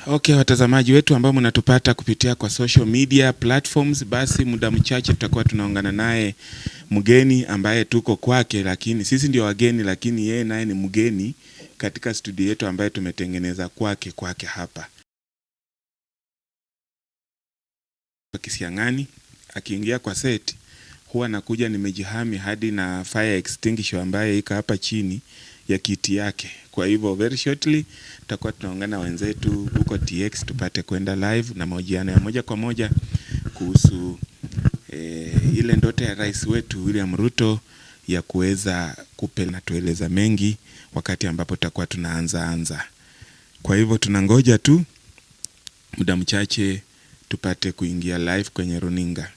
Okay, watazamaji wetu ambao mnatupata kupitia kwa social media platforms, basi muda mchache tutakuwa tunaungana naye mgeni ambaye tuko kwake, lakini sisi ndio wageni, lakini yeye naye ni mgeni katika studio yetu ambaye tumetengeneza kwake hapa. Kisiang'Ani akiingia kwa set huwa nakuja nimejihami hadi na fire extinguisher ambaye iko hapa chini ya kiti yake. Kwa hivyo very shortly tutakuwa tunaungana wenzetu huko TX tupate kwenda live na mahojiano ya moja kwa moja kuhusu ile ndoto ya rais wetu William Ruto ya kuweza kupeleka tueleza mengi wakati ambapo tutakuwa tunaanza. Kwa hivyo tunangoja tu muda mchache tupate kuingia live kwenye runinga.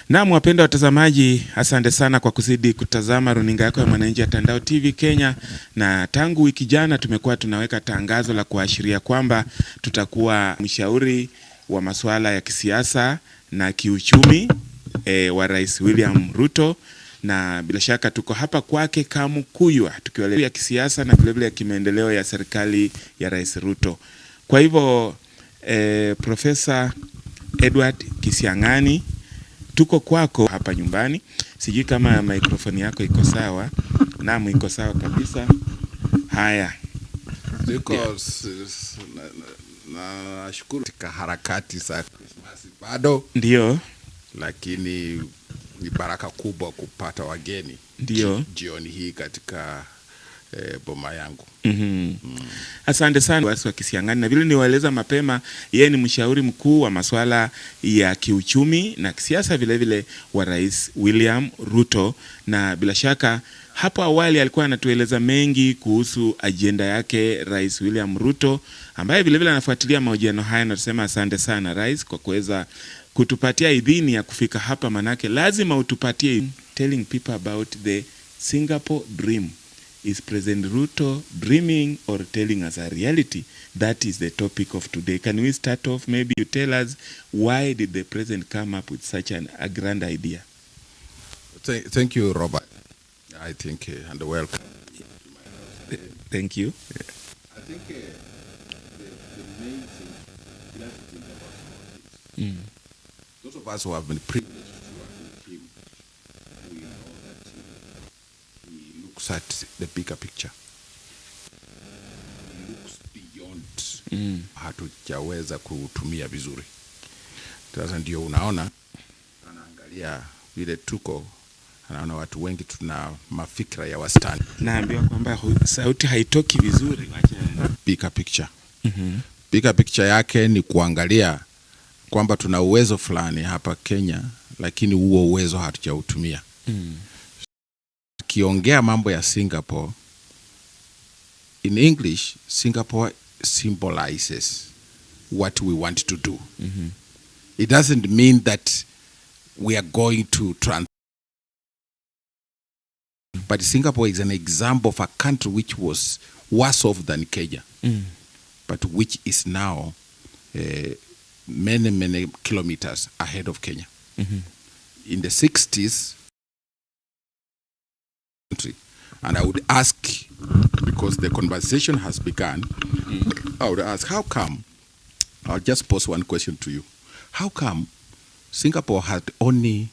Naam, wapenda watazamaji, asante sana kwa kuzidi kutazama runinga yako ya Mwananchi ya Tandao TV Kenya. Na tangu wiki jana tumekuwa tunaweka tangazo la kuashiria kwamba tutakuwa mshauri wa masuala ya kisiasa na kiuchumi wa Rais William Ruto, na bila shaka tuko hapa kwake Kamukuywa tukiwalea kisiasa na vile vile kimaendeleo ya serikali ya Rais Ruto. Kwa hivyo Profesa Edward Kisiang'Ani, tuko kwako hapa nyumbani. Sijui kama microphone yako iko sawa. Naam, iko sawa kabisa. Haya. Nashukuru katika harakati za Christmas bado. Ndio. Lakini ni baraka kubwa kupata wageni. Ndio. Jioni hii katika boma yangu. Asante sana wasi wa Kisiang'Ani, na vile niwaeleza mapema, yeye ni mshauri mkuu wa masuala ya kiuchumi na kisiasa vile vile wa Rais William Ruto, na bila shaka hapo awali alikuwa anatueleza mengi kuhusu ajenda yake Rais William Ruto, ambaye vile vile anafuatilia mahojiano haya, na tusema asante sana Rais kwa kuweza kutupatia idhini ya kufika hapa, manake lazima utupatie telling people about the Singapore dream. Is President Ruto dreaming or telling us a reality? That is the topic of today. Can we start off? Maybe you tell us, why did the president come up with such a grand idea? Thank you, Robert. I think, and welcome. Thank you. Yeah. I think the main thing we have to think about politics. Those of us who have been privileged to work with him, we know that he looks at the bigger picture. He looks beyond hatujaweza kutumia vizuri. Sasa ndio unaona anaangalia vile tuko, anaona watu wengi tuna mafikra ya wastani. Naambiwa kwamba sauti haitoki vizuri. Bigger picture. Bigger picture yake ni kuangalia kwamba tuna uwezo fulani hapa Kenya, lakini huo uwezo hatujautumia. Kiongea mambo ya Singapore, in English, Singapore symbolizes what we want to do. It doesn't mean that we are going to but Singapore is an example of a country which was worse off than Kenya, but which is now many kilometers ahead of Kenya. In the 60s, and I would ask, because the conversation has begun, I would ask, how come, I'll just pose one question to you. How come Singapore had only,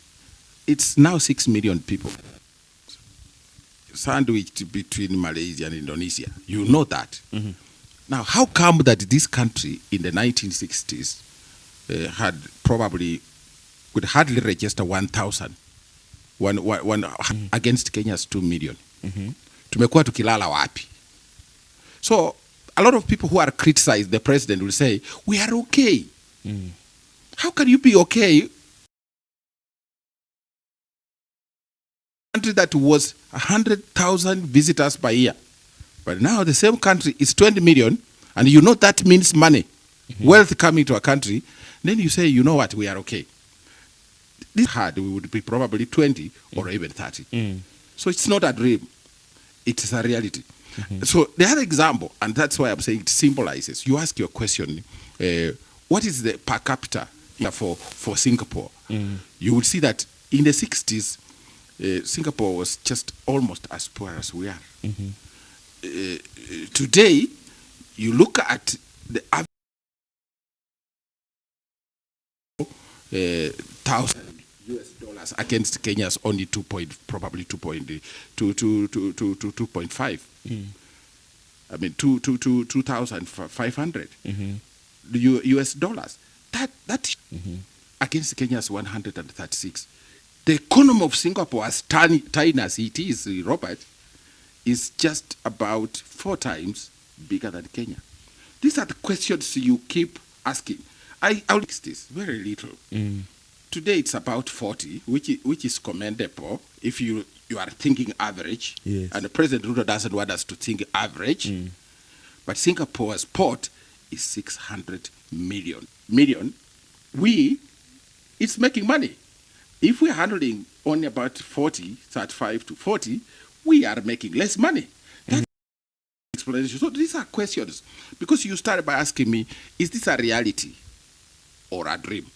it's now 6 million people, sandwiched between Malaysia and Indonesia? You know that. Now, how come that this country in the 1960s had probably, could hardly register 1,000 against Kenya's 2 million? Tumekuwa tukilala wapi? So a lot of people who are criticized the president will say, we are okay. How can you be okay? Country that was 100,000 visitors per year, but now the same country is 20 million, and you know that means money, wealth coming to a country. Then you say, you know what, we are okay. This hard, we would be probably 20 or even 30. So it's not a dream, it's a reality. So the other example, and that's why I'm saying it symbolizes, you ask your question, what is the per capita for Singapore? You will see that in the 60s, Singapore was just almost as poor as we are. Today, you look at the average thousand US dollars against Kenya's only probably 2.5. I mean 2,500 US dollars. That against Kenya's 136. The economy of Singapore, as tiny as it is, Robert, is just about 4 times bigger than Kenya. These are the questions you keep asking. I'll fix this very little. Today it's about 40, which is commendable if you are thinking average. Yes. And the President Ruto doesn't want us to think average. But Singapore's port is 600 million. It's making money. If we're handling only about 35 to 40, we are making less money. That's explanation. So these are questions. Because you started by asking me, is this a reality or a dream?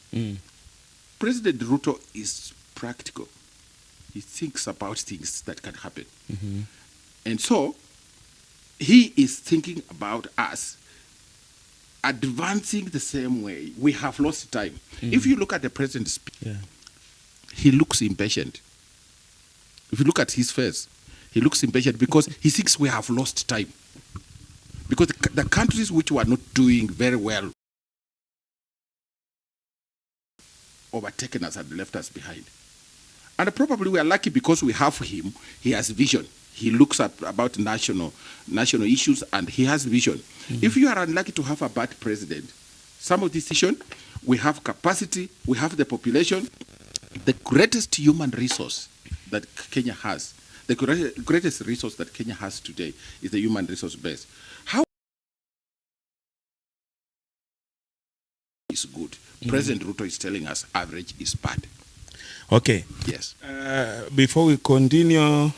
President Ruto is practical. He thinks about things that can happen. And so he is thinking about us advancing the same way. We have lost time. If you look at the president's speech, he looks impatient. If you look at his face, he looks impatient because he thinks we have lost time. Because the countries which were not doing very well overtaken us and left us behind. And probably we are lucky because we have him. He has vision. He looks at about national issues and he has vision. If you are unlucky to have a bad president, some of this vision, we have capacity, we have the population, the greatest human resource that Kenya has, the greatest resource that Kenya has today is the human resource base. How is good? President Ruto is telling us average is bad. Okay. Yes. Before we continue,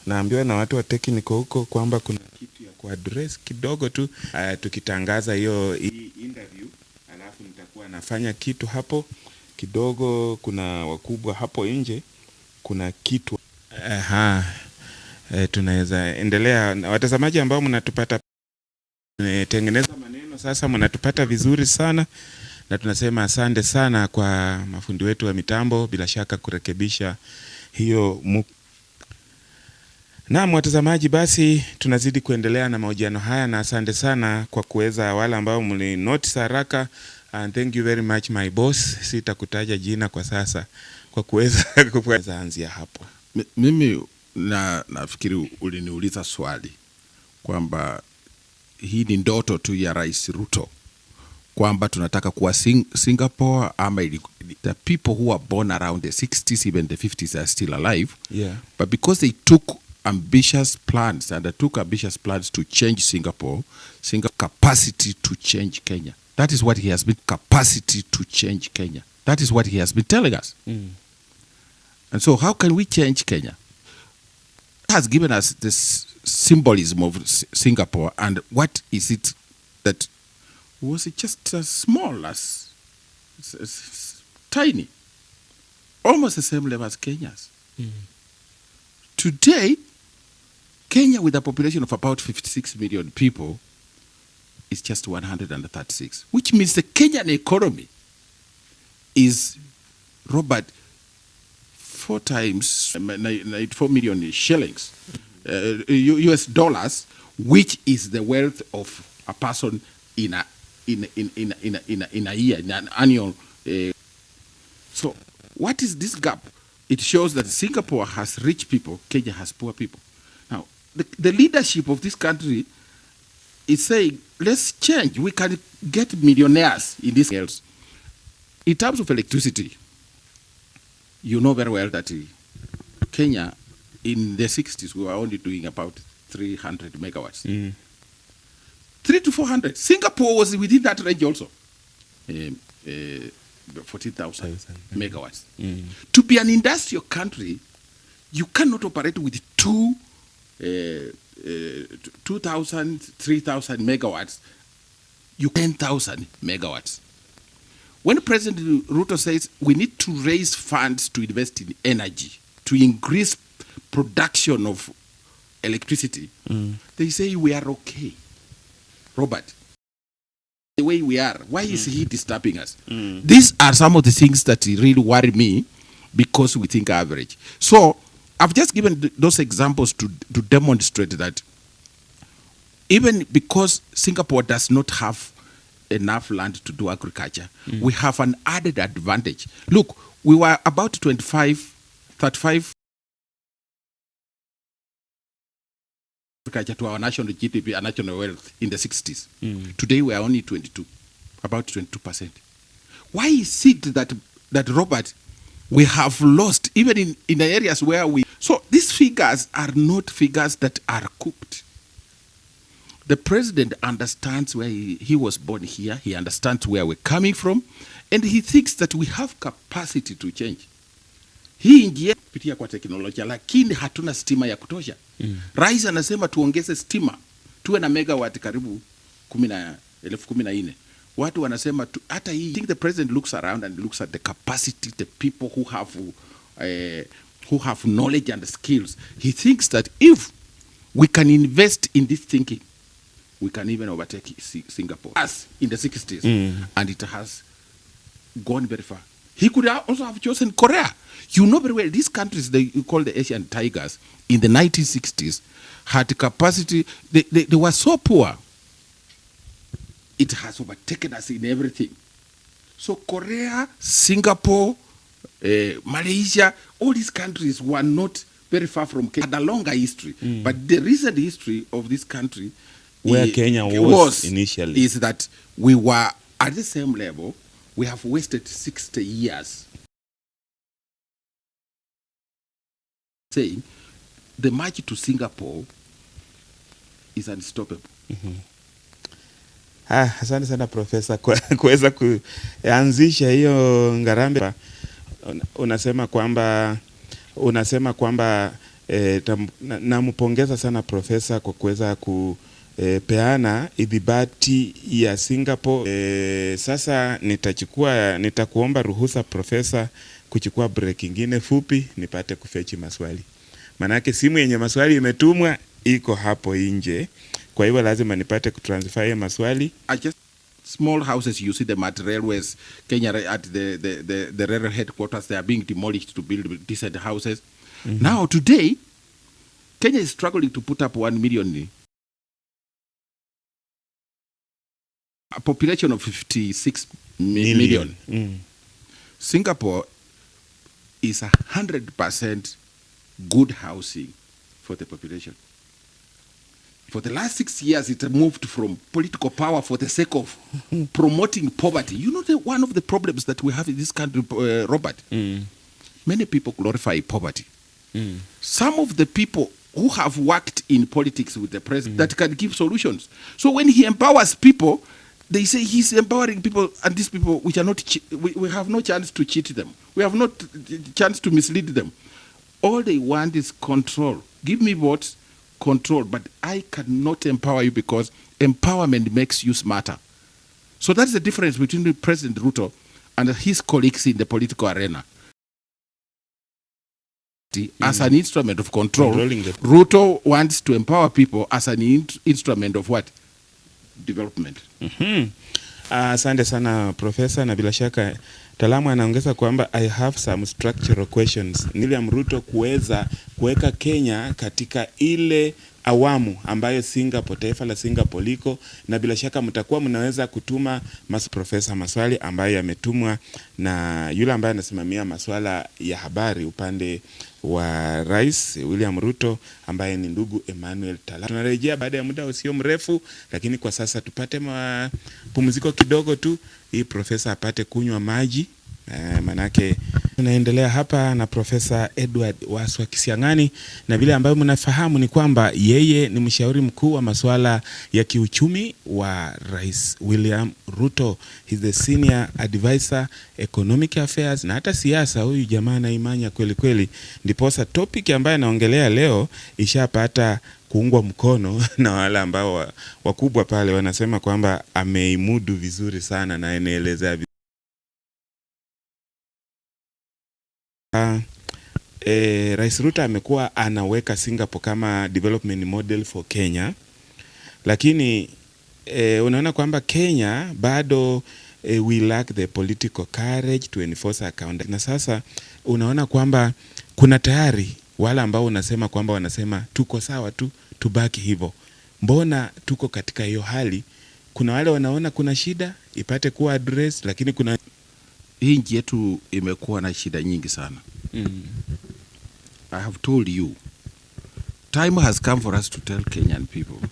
naambiwa na watu wa technical huko kwamba kuna kitu ya kuaddress kidogo tu tukitangaza hii interview, alafu nitakuwa nafanya kitu hapo kidogo. Kuna wakubwa hapo nje, kuna kitu tunaweza endelea. Watazamaji ambao mnatupata, tengeneza maneno sasa, mnatupata vizuri sana na tunasema asante sana kwa mafundi wetu wa mitambo, bila shaka kurekebisha hiyo. Naam watazamaji, basi tunazidi kuendelea na mahojiano haya na asante sana kwa kuweza wale ambao mli notice haraka, and thank you very much my boss. Sitakutaja jina kwa sasa kwa kuweza anzia hapo. Mimi nafikiri uliniuliza swali kwamba hii ni ndoto tu ya Rais Ruto kwamba tunataka kuwa Singapore ama the people who are born around the 60s, even the 50s are still alive. Yeah. But because they took ambitious plans to change Singapore capacity to change Kenya. That is what he has been capacity to change Kenya. That is what he has been telling us. And so how can we change Kenya? He has given us this symbolism of Singapore, and what is it that was it just as small as tiny, almost the same level as Kenya's. Today, Kenya, with a population of about 56 million people, is just 136, which means the Kenyan economy is, Robert, 4 million shillings, US dollars, which is the wealth of a person in a year, in an annual. So, what is this gap? It shows that Singapore has rich people, Kenya has poor people. Now, the leadership of this country is saying, let's change. We can get millionaires in this else. In terms of electricity, you know very well that Kenya, in the 60s, we were only doing about 300 megawatts. 300 to 400. Singapore was within that range also. 14,000 megawatts. To be an industrial country, you cannot operate with 2,000, 3,000 megawatts. You 10,000 megawatts. When President Ruto says we need to raise funds to invest in energy, to increase production of electricity, they say we are okay. Robert, the way we are. Why is he disturbing us? These are some of the things that really worry me because we think average. So I've just given those examples to demonstrate that even because Singapore does not have enough land to do agriculture, we have an added advantage. Look, we were about 35 agriculture to our national GDP and national wealth in the 60s. Today we are only 22, about 22%. Why is it that Robert, we have lost even in the areas where we... So these figures are not figures that are cooked. The president understands where he was born here, he understands where we're coming from, and he thinks that we have capacity to change. Hii ingia kupitia kwa teknolojia, lakini hatuna stima ya kutosha. Rais anasema tuongeze stima, tuwe na megawatt karibu 14,000. Watu wanasema hata hii. I think the president looks around and looks at the capacity, the people who have knowledge and skills. He thinks that if we can invest in this thinking, we can even overtake Singapore. As in the 60s, and it has gone very far. He could also have chosen Korea. You know very well, these countries they call the Asian tigers in the 1960s had capacity. They were so poor. It has overtaken us in everything. So Korea, Singapore, Malaysia, all these countries were not very far from Kenya. Had a longer history. But the recent history of this country, where Kenya was initially, is that we were at the same level. We have wasted 60 years saying the march to Singapore is unstoppable. Asante sana Profesa kuweza kuanzisha hiyo ngarambe. Unasema kwamba nampongeza sana Profesa kwa kuweza kupeana idhibati ya Singapore. Sasa nitakuomba ruhusa Profesa kuchukua break ingine fupi nipate kufechi maswali. Manake simu yenye maswali imetumwa iko hapo nje. Kwa hivyo lazima nipate kutransfer maswali. Just small houses, you see them at railways, Kenya at the railway headquarters, they are being demolished to build decent houses. Now today, Kenya is struggling to put up 1 million. A population of 56 million. Singapore is 100% good housing for the population. For the last 6 years, it moved from political power for the sake of promoting poverty. You know, one of the problems that we have in this country, Robert, many people glorify poverty. Some of the people who have worked in politics with the president that can give solutions. So when he empowers people, they say he's empowering people, and these people, we have no chance to cheat them. We have no chance to mislead them. All they want is control. Give me votes, control, but I cannot empower you because empowerment makes you smarter. So that's the difference between President Ruto and his colleagues in the political arena. As an instrument of control, Ruto wants to empower people as an instrument of what? Development. Asante sana Profesa, na bila shaka Talamu anaongeza kwamba I have some structural questions. William Ruto kuweka Kenya katika ile awamu ambayo Singapore, taifa la Singapore liko, na bila shaka mtakuwa mnaweza kutuma Profesa maswali ambayo yametumwa na yule ambaye anasimamia masuala ya habari upande wa Rais William Ruto ambaye ni ndugu Emmanuel Talamu. Tunarejea baada ya muda usio mrefu, lakini kwa sasa tupate mapumziko kidogo tu ili Profesa apate kunywa maji. Manake tunaendelea hapa na Profesa Edward Waswa Kisiang'ani, na vile ambayo mnafahamu ni kwamba yeye ni mshauri mkuu wa masuala ya kiuchumi wa Rais William Ruto. He's the senior advisor economic affairs na hata siasa. Huyu jamaa na imanya kweli kweli. Ndiposa topic ambayo anaongelea leo ishapata kuungwa mkono na wale ambao wakubwa pale wanasema kwamba ameimudu vizuri sana na anaelezea Rais Ruto amekuwa anaweka Singapore kama development model for Kenya, lakini unaona kwamba Kenya bado we lack the political courage to enforce account. Na sasa unaona kwamba kuna tayari wale ambao unasema kwamba wanasema tuko sawa tu, tubaki hivyo. Mbona tuko katika hiyo hali? Kuna wale wanaona kuna shida ipate kuwa address, lakini kuna hii nchi yetu imekuwa na shida nyingi sana. I have told you, time has come for us to tell Kenyan people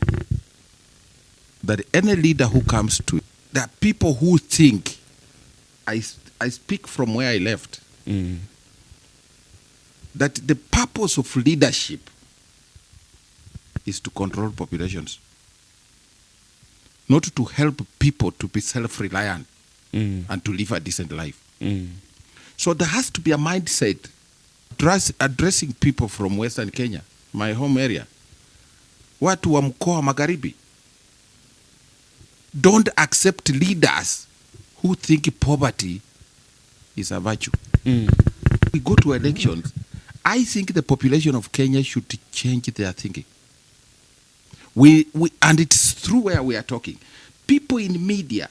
that any leader who comes to, there are people who think, I speak from where I left, that the purpose of leadership is to control populations, not to help people to be self-reliant and to live a decent life. So there has to be a mindset addressing people from Western Kenya, my home area, watu wa mkoa wa Magharibi. Don't accept leaders who think poverty is a virtue. We go to elections. I think the population of Kenya should change their thinking. And it's through where we are talking. People in media,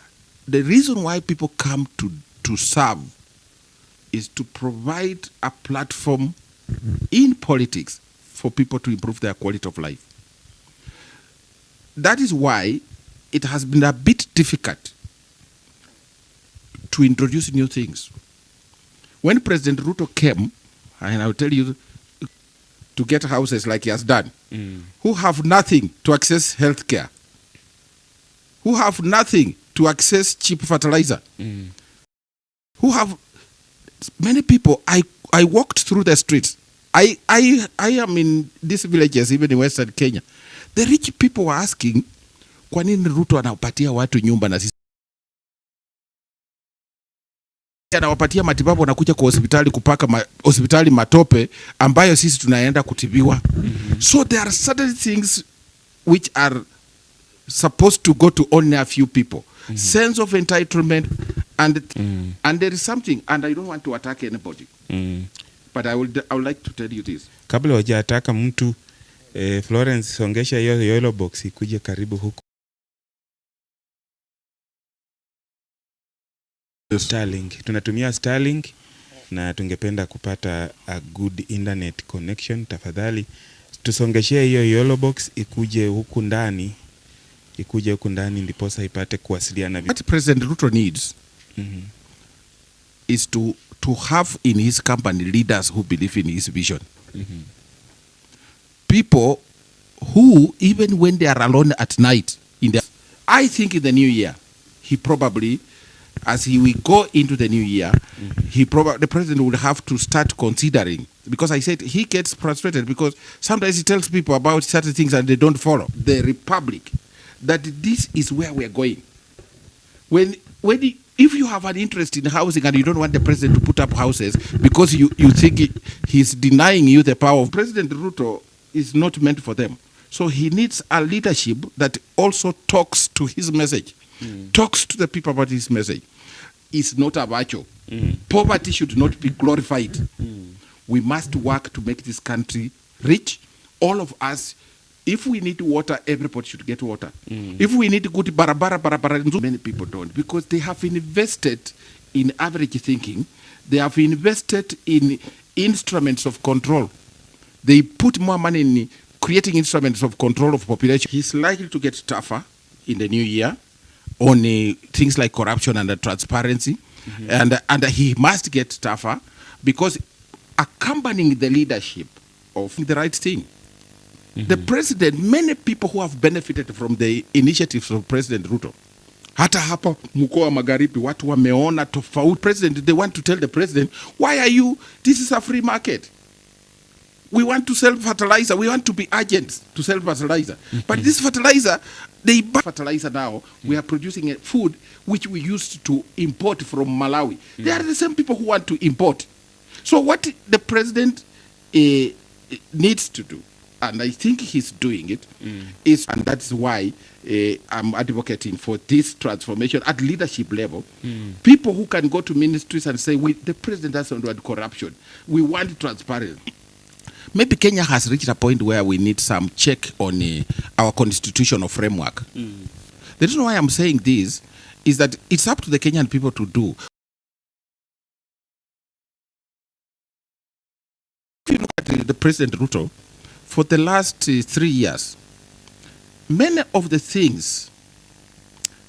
the reason why people come to serve is to provide a platform in politics for people to improve their quality of life. That is why it has been a bit difficult to introduce new things. When President Ruto came, and I'll tell you, to get houses like he has done, who have nothing to access health care, who have nothing to access cheap fertilizer, who have many people. I walked through the streets. I am in these villages, even in Western Kenya. The rich people were asking, kwa nini Ruto anawapatia watu nyumba na sisi anawapatia matibabu, wanakuja kwa hospitali kupaka hospitali matope ambayo sisi tunaenda kutibiwa. So there are certain things which are supposed to go to only a few people. Sense of entitlement and there is something, and I don't want to attack anybody. But I would like to tell you this. Kabla hujataka mtu Florence, songesha hiyo yellow box ikuje karibu huko. Starlink. Tunatumia Starlink na tungependa kupata a good internet connection. Tafadhali tusongeshie hiyo yellow box ikuje huku ndani. Ndiposa ipate kuwasiliana. What President Ruto needs is to have in his company leaders who believe in his vision. People who, even when they are alone at night, I think in the new year, he probably, as he will go into the new year, the president will have to start considering, because I said he gets frustrated because sometimes he tells people about certain things and they don't follow. The Republic, that this is where we are going. If you have an interest in housing and you don't want the president to put up houses because you think he's denying you the power of President Ruto, is not meant for them. So he needs a leadership that also talks to his message, talks to the people about his message. It's not a virtue. Poverty should not be glorified. We must work to make this country rich. All of us, if we need water, everybody should get water. If we need good barabara, many people don't, because they have invested in average thinking. They have invested in instruments of control. They put more money in creating instruments of control of population. He's likely to get tougher in the new year on things like corruption and transparency. And he must get tougher because accompanying the leadership of the right thing. The president, many people who have benefited from the initiatives of President Ruto. Hata hapa mkoa wa Magharibi watu wameona tofauti. President, they want to tell the president, why are you, this is a free market. We want to sell fertilizer. We want to be agents to sell fertilizer. But this fertilizer, they buy fertilizer now. We are producing a food which we used to import from Malawi. They are the same people who want to import. So what the president needs to do, and I think he's doing it, is, and that's why I'm advocating for this transformation at leadership level. People who can go to ministries and say, the president doesn't want corruption. We want transparency. Maybe Kenya has reached a point where we need some check on our constitutional framework. The reason why I'm saying this is that it's up to the Kenyan people to do. If you look at the President Ruto, for the last 3 years, many of the things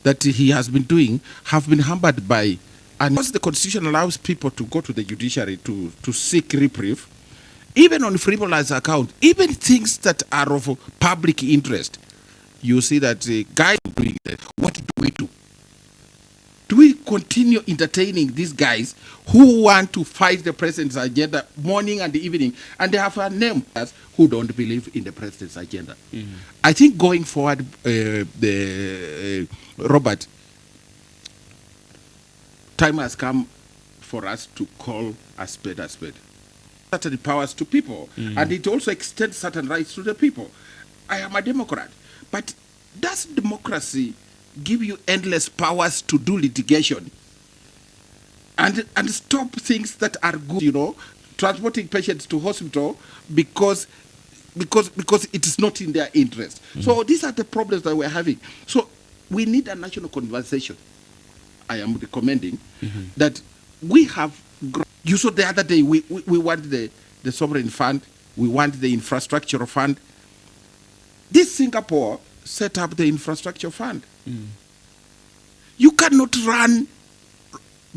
that he has been doing have been hampered by, and because the constitution allows people to go to the judiciary to seek reprieve, even on frivolous account, even things that are of public interest, you see that guys doing that. What do we do? Do we continue entertaining these guys who want to fight the president's agenda morning and evening, and they have a name as who don't believe in the president's agenda? Mm-hmm. I think going forward, Robert, time has come for us to call a spade a spade. Certain powers to people, and it also extends certain rights to the people. I am a Democrat, but does democracy give you endless powers to do litigation and stop things that are good, you know, transporting patients to hospital because it is not in their interest? So these are the problems that we're having. So we need a national conversation. I am recommending that we have. You saw the other day we want the sovereign fund, we want the infrastructure fund. This Singapore set up the infrastructure fund. You cannot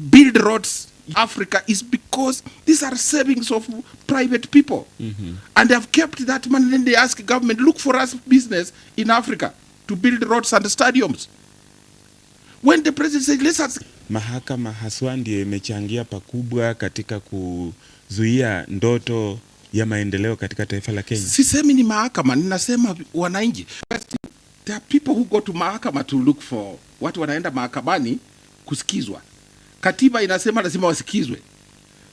build roads in Africa is because these are savings of private people. And they have kept that money, then they ask government, look for us business in Africa to build roads and stadiums. When the president said, let's ask. Mahakama haswa ndiyo imechangia pakubwa katika kuzuia ndoto ya maendeleo katika taifa la Kenya. Sisemi ni mahakama, ninasema wananchi. There are people who go to mahakama to look for, watu wanaenda mahakamani kusikizwa. Katiba inasema lazima wasikizwe.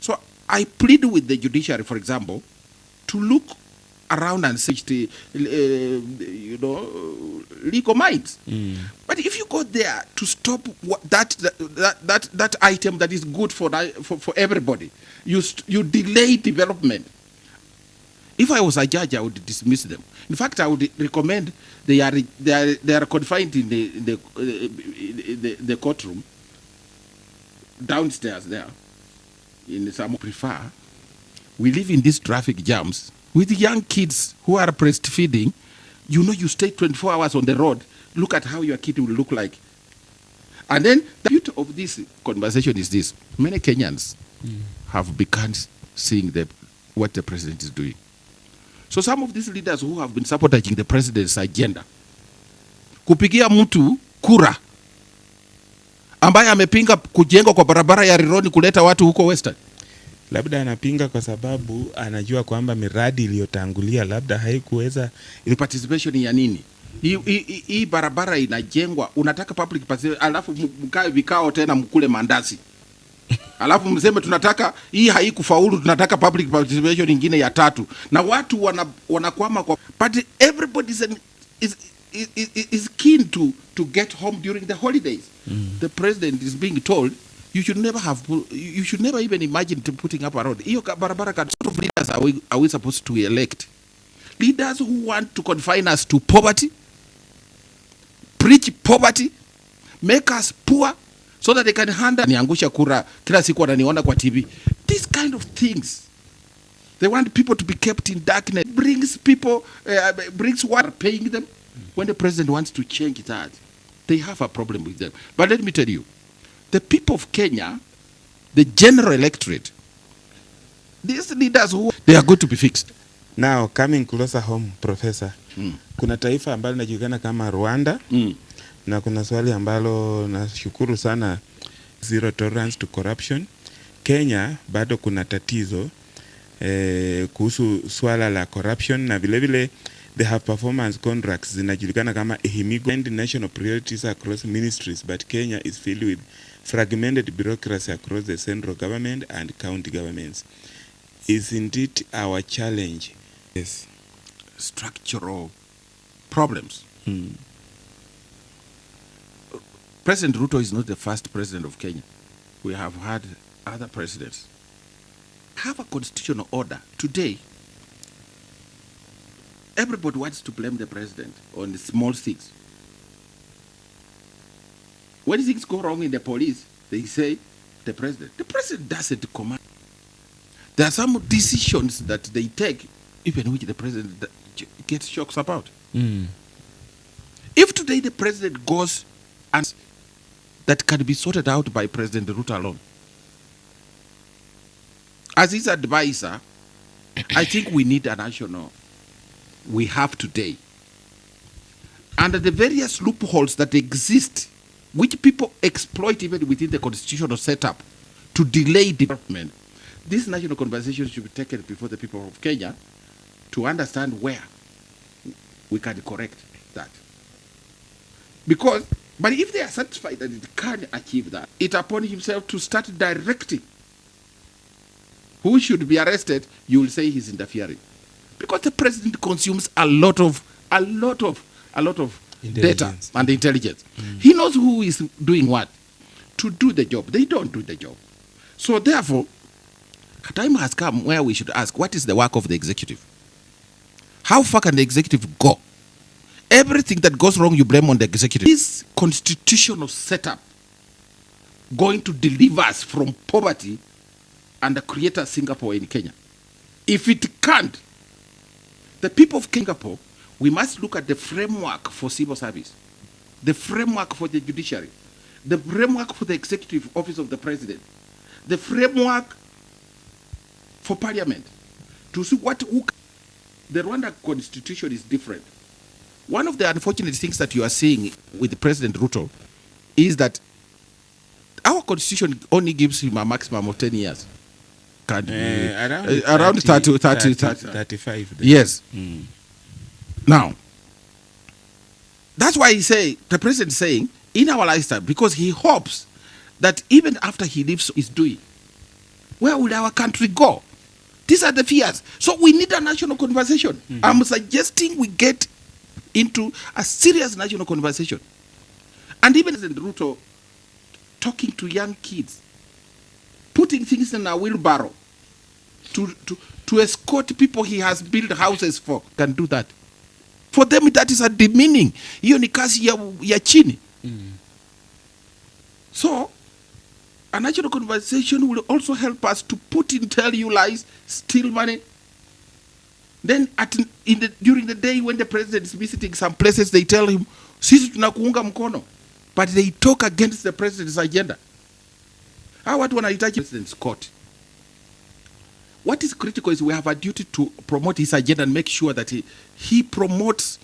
So I plead with the judiciary, for example, to look around and search the, legal minds. But if you go there to stop that item that is good for everybody, you delay development. If I was a judge, I would dismiss them. In fact, I would recommend they are confined in the courtroom downstairs there. In some prefer. We live in these traffic jams with young kids who are breastfeeding. You know, you stay 24 hours on the road. Look at how your kid will look like. And then the beauty of this conversation is this: many Kenyans have begun seeing what the president is doing. So some of these leaders who have been sabotaging the president's agenda, kupigia mtu kura ambaye amepinga kujengwa kwa barabara ya Rironi kuleta watu huko Western. Labda anapinga kwa sababu anajua kwamba miradi iliyotangulia labda haikuweza. Participation ya nini? Hii barabara inajengwa, unataka public participation, alafu mkae vikao tena mkule mandazi. Alafu mseme tunataka hii haikufaulu, tunataka public participation nyingine ya 3, na watu wanakwama kwa, but everybody is keen to get home during the holidays. The president is being told you should never even imagine putting up a road. Hiyo barabara, sort of leaders are we supposed to elect? Leaders who want to confine us to poverty, preach poverty, make us poor, so that they can handle. Niangusha kura kila siku wananiona kwa TV. These kind of things. They want people to be kept in darkness. Brings what paying them. When the president wants to change that, they have a problem with them. But let me tell you, the people of Kenya, the general electorate, these leaders they are going to be fixed. Now, coming closer home, Professor, kuna taifa ambalo linajulikana kama Rwanda, na kuna swali ambalo nashukuru sana, zero tolerance to corruption. Kenya bado kuna tatizo kuhusu swala la corruption, na vile vile they have performance contracts zinajulikana kama ehimigo and national priorities across ministries, but Kenya is filled with fragmented bureaucracy across the central government and county governments. Isn't it our challenge? Yes. Structural problems. President Ruto is not the first president of Kenya. We have had other presidents. Have a constitutional order. Today, everybody wants to blame the president on the small things. when things go wrong in the police, they say the president. The president doesn't command. There are some decisions that they take, even which the president gets shocks about. If today the president goes and that can be sorted out by President Ruto alone, as his advisor, I think we need a national. We have today. Under the various loopholes that exist, which people exploit even within the constitutional setup to delay development, this national conversation should be taken before the people of Kenya to understand where we can correct that. Because, but if they are satisfied that it can achieve that, it upon himself to start directing who should be arrested. You will say he's interfering, because the president consumes a lot of data and intelligence. He knows who is doing what to do the job. They don't do the job. So therefore, a time has come where we should ask, what is the work of the executive? How far can the executive go? Everything that goes wrong, you blame on the executive. Is constitutional setup going to deliver us from poverty and create a Singapore in Kenya? If it can't, the people of Singapore, we must look at the framework for civil service, the framework for the judiciary, the framework for the executive office of the president, the framework for parliament, to see the Rwanda constitution is different. One of the unfortunate things that you are seeing with President Ruto is that our constitution only gives him a maximum of 10 years. Around 35. Yes. Now, that's why the president is saying, in our lifetime, because he hopes that even after he leaves his doing, where will our country go? These are the fears. So we need a national conversation. I'm suggesting we get into a serious national conversation. And even President Ruto talking to young kids, putting things in a wheelbarrow to escort people he has built houses for, can do that. For them, that is a demeaning. Hiyo ni kazi ya chini. So, a national conversation will also help us to put in tell you lies, steal money. Then during the day when the president is visiting some places, they tell him, sisi tunakuunga mkono. But they talk against the president's agenda. How watu wanahitaji president's court. What is critical is we have a duty to promote his agenda and make sure that he improves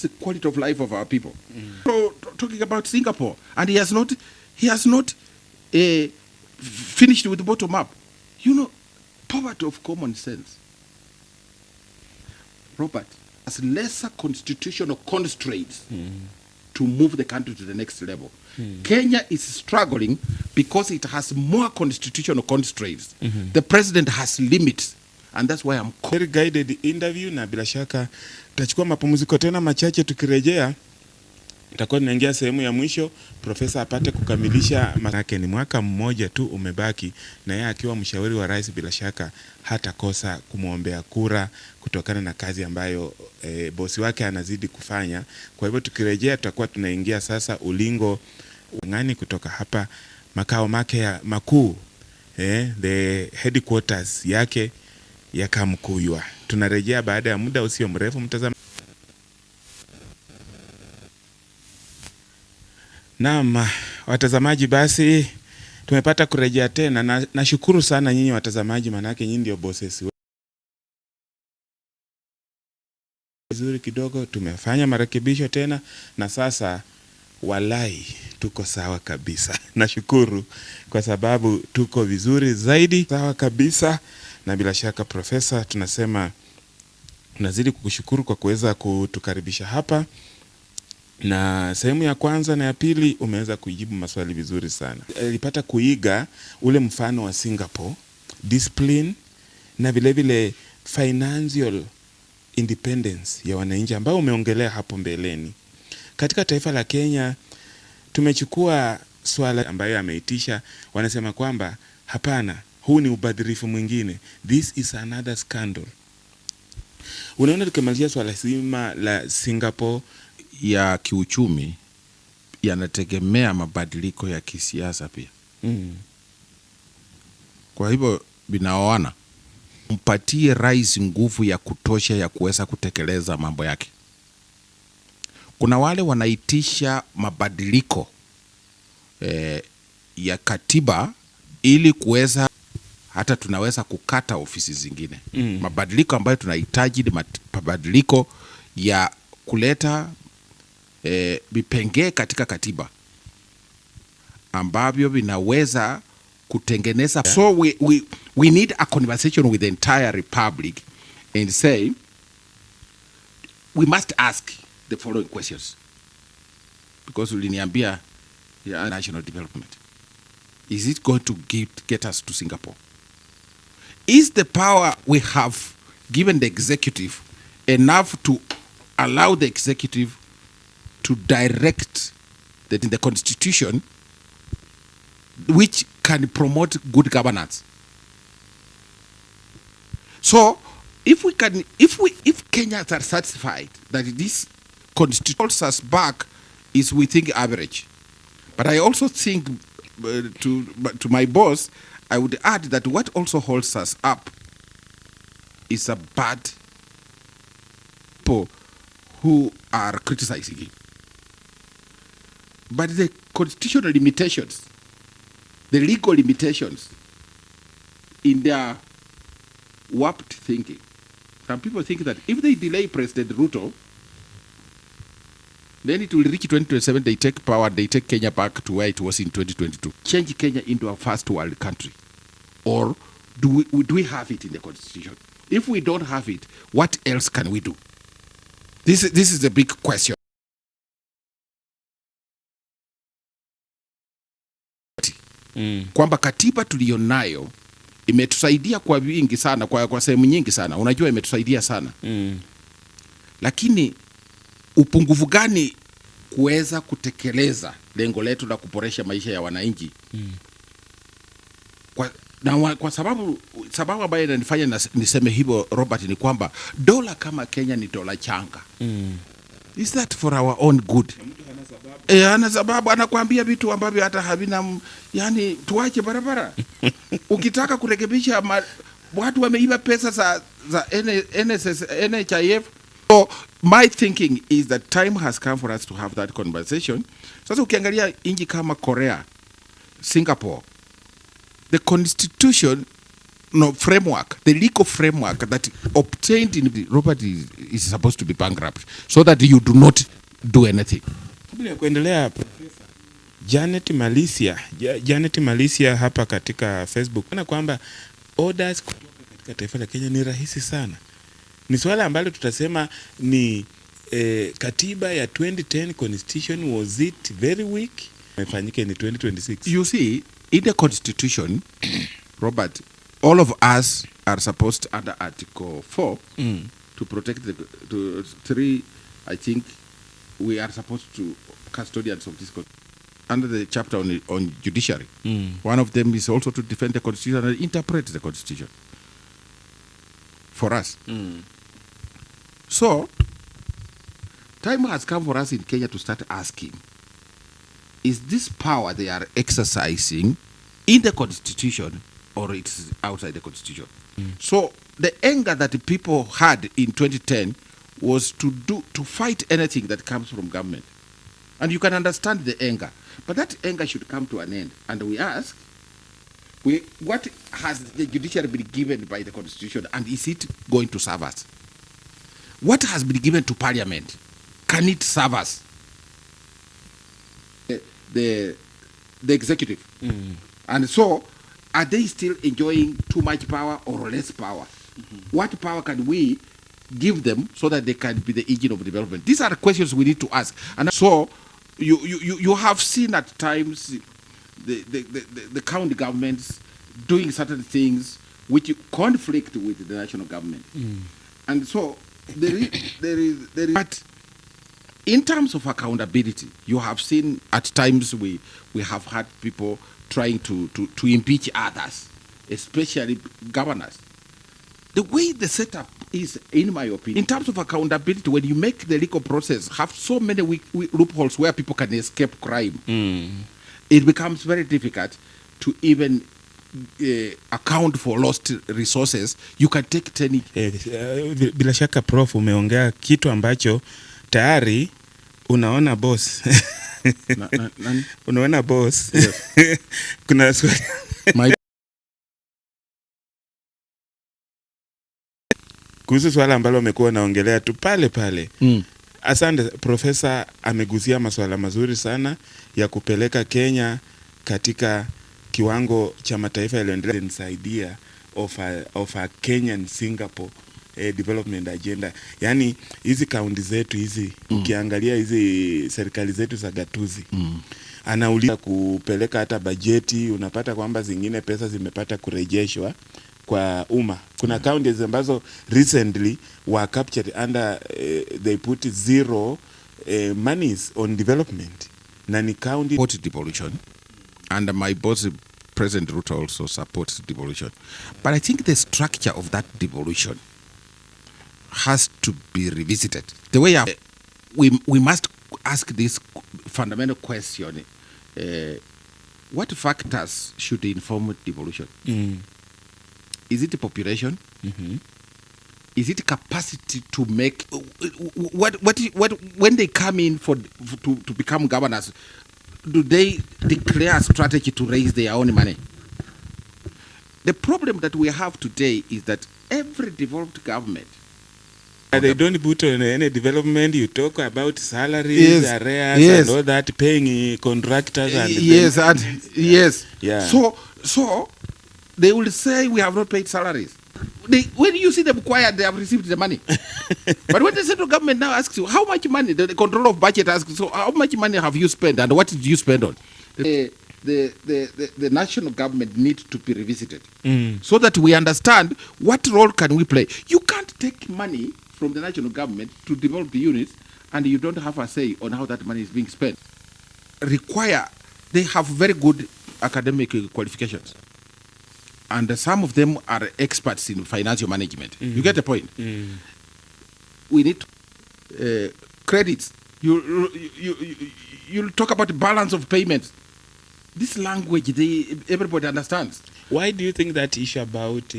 the quality of life of our people. So, talking about Singapore, and he has not finished with the bottom up. You know, poverty of common sense. Robert, has lesser constitutional constraints to move the country to the next level. Kenya is struggling because it has more constitutional constraints. The president has limits, and that's why I'm very guided interview, na bila shaka tutachukua mapumziko tena machache. Tukirejea tutakuwa tunaingia sehemu ya mwisho, profesa apate kukamilisha yake. Ni mwaka mmoja tu umebaki, na yeye akiwa mshauri wa rais, bila shaka hata kosa kumwombea kura kutokana na kazi ambayo bosi wake anazidi kufanya. Kwa hivyo tukirejea tutakuwa tunaingia sasa ulingo ngani kutoka hapa makao make ya makuu, the headquarters yake ya Kamkuywa. Tunarejea baada ya muda usio mrefu, mtazamaji. Naam, watazamaji, basi tumepata kurejea tena, na nashukuru sana nyinyi watazamaji, manake nyinyi ndio bosses vizuri kidogo. Tumefanya marekebisho tena na sasa walai tuko sawa kabisa. Nashukuru kwa sababu tuko vizuri zaidi, sawa kabisa. Na bila shaka profesa, tunasema tunazidi kukushukuru kwa kuweza kutukaribisha hapa. Na sehemu ya kwanza na ya pili umeweza kujibu maswali vizuri sana. Nilipata kuiga ule mfano wa Singapore, discipline na vile vile financial independence ya wananchi ambao umeongelea hapo mbeleni. Katika taifa la Kenya tumechukua swala ambayo ameitisha, wanasema kwamba hapana, huu ni ubadhirifu mwingine. This is another scandal. Unaona, tukimalizia swala zima la Singapore ya kiuchumi, yanategemea mabadiliko ya kisiasa pia. Kwa hivyo binaoana, mpatie rais nguvu ya kutosha ya kuweza kutekeleza mambo yake. Kuna wale wanaitisha mabadiliko ya katiba ili kuweza, hata tunaweza kukata ofisi zingine. Mabadiliko ambayo tunahitaji ni mabadiliko ya kuleta vipengee katika katiba ambavyo vinaweza kutengeneza. So we need a conversation with the entire republic and say we must ask the following questions, because uliniambia national development, is it going to get us to Singapore? Is the power we have given the executive enough to allow the executive to direct that in the constitution which can promote good governance? So if Kenyans are satisfied that this constitution holds us back, is we think average. But I also think to my boss, I would add that what also holds us up is a bad people who are criticizing him. But the constitutional limitations, the legal limitations in their warped thinking. Some people think that if they delay President Ruto, then it will reach 2027, they take power, they take Kenya back to where it was in 2022. Change Kenya into a first world country. Or do we have it in the constitution? If we don't have it, what else can we do? This is the big question. Kwamba katiba tuliyonayo imetusaidia kwa wingi sana, kwa sehemu nyingi sana. Unajua imetusaidia sana. Lakini upungufu gani kuweza kutekeleza lengo letu la kuboresha maisha ya wananchi? Kwa sababu ambayo inanifanya niseme hivyo, Robert, ni kwamba dola kama Kenya ni dola changa. Is that for our own good? Ana sababu, anakuambia vitu ambavyo hata havina, yani tuache barabara. Ukitaka kurekebisha watu wameiba pesa za NHIF. So my thinking is that time has come for us to have that conversation. Sasa ukiangalia nchi kama Korea, Singapore, the constitution framework, the legal framework that obtained in Robert is supposed to be bankrupt, so that you do not do anything. Kabla ya kuendelea, Professor Janet Malicia hapa katika Facebook ana kwamba orders kutoka katika taifa la Kenya ni rahisi sana. Ni swala ambalo tutasema ni katiba ya 2010 constitution, was it very weak? Imefanyika in 2026. You see, in the constitution, Robert, all of us are supposed under Article 4 to protect to 3, I think we are supposed to custodians of this under the chapter on judiciary. One of them is also to defend the constitution and interpret the constitution for us. So time has come for us in Kenya to start asking, is this power they are exercising in the constitution or it's outside the constitution? So the anger that the people had in 2010 was to fight anything that comes from government. And you can understand the anger. But that anger should come to an end. And we ask, what has the judiciary been given by the constitution, and is it going to serve us? What has been given to parliament? Can it serve us? The executive. And so, are they still enjoying too much power or less power? What power can we give them so that they can be the engine of development? These are the questions we need to ask. And so you have seen at times the county governments doing certain things which conflict with the national government. And so there is but in terms of accountability, you have seen at times we have had people trying to impeach others, especially governors. The way the setup is, in my opinion, in terms of accountability, when you make the legal process have so many weak loopholes where people can escape crime, it becomes very difficult to even account for lost resources. You can take 10 bila shaka Prof, umeongea kitu ambacho tayari unaona boss. Unaona boss. Yes. Kuna swali kuhusu swala ambalo umekuwa naongelea tu pale pale. Asante Profesa, amegusia masuala mazuri sana ya kupeleka Kenya katika kiwango cha mataifa yaliyoendelea. Nisaidia of a Kenyan Singapore development agenda. Yani hizi kaunti zetu hizi ukiangalia hizi serikali zetu za gatuzi anauliza kupeleka hata bajeti, unapata kwamba zingine pesa zimepata kurejeshwa kwa umma. Kuna counties ambazo recently were captured under they put zero monies on development. Na ni county support devolution, and my boss President Ruto also supports devolution. But I think the structure of that devolution has to be revisited. The way we must ask this fundamental question: what factors should inform devolution? Is it the population? Is it capacity to make what when they come in to become governors? Do they declare a strategy to raise their own money? The problem that we have today is that every developed government, they don't put on any development. You talk about salaries, arrears, and all that, paying contractors and yes. So they will say we have not paid salaries. When you see them quiet, they have received the money. But when the central government now asks you how much money, the control of budget asks, so how much money have you spent and what did you spend on? The national government needs to be revisited so that we understand what role can we play. You can't take money from the national government to develop the units and you don't have a say on how that money is being spent. They have very good academic qualifications. And some of them are experts in financial management. You get the point? We need credits. You'll talk about the balance of payments. This language, everybody understands. Why do you think that issue about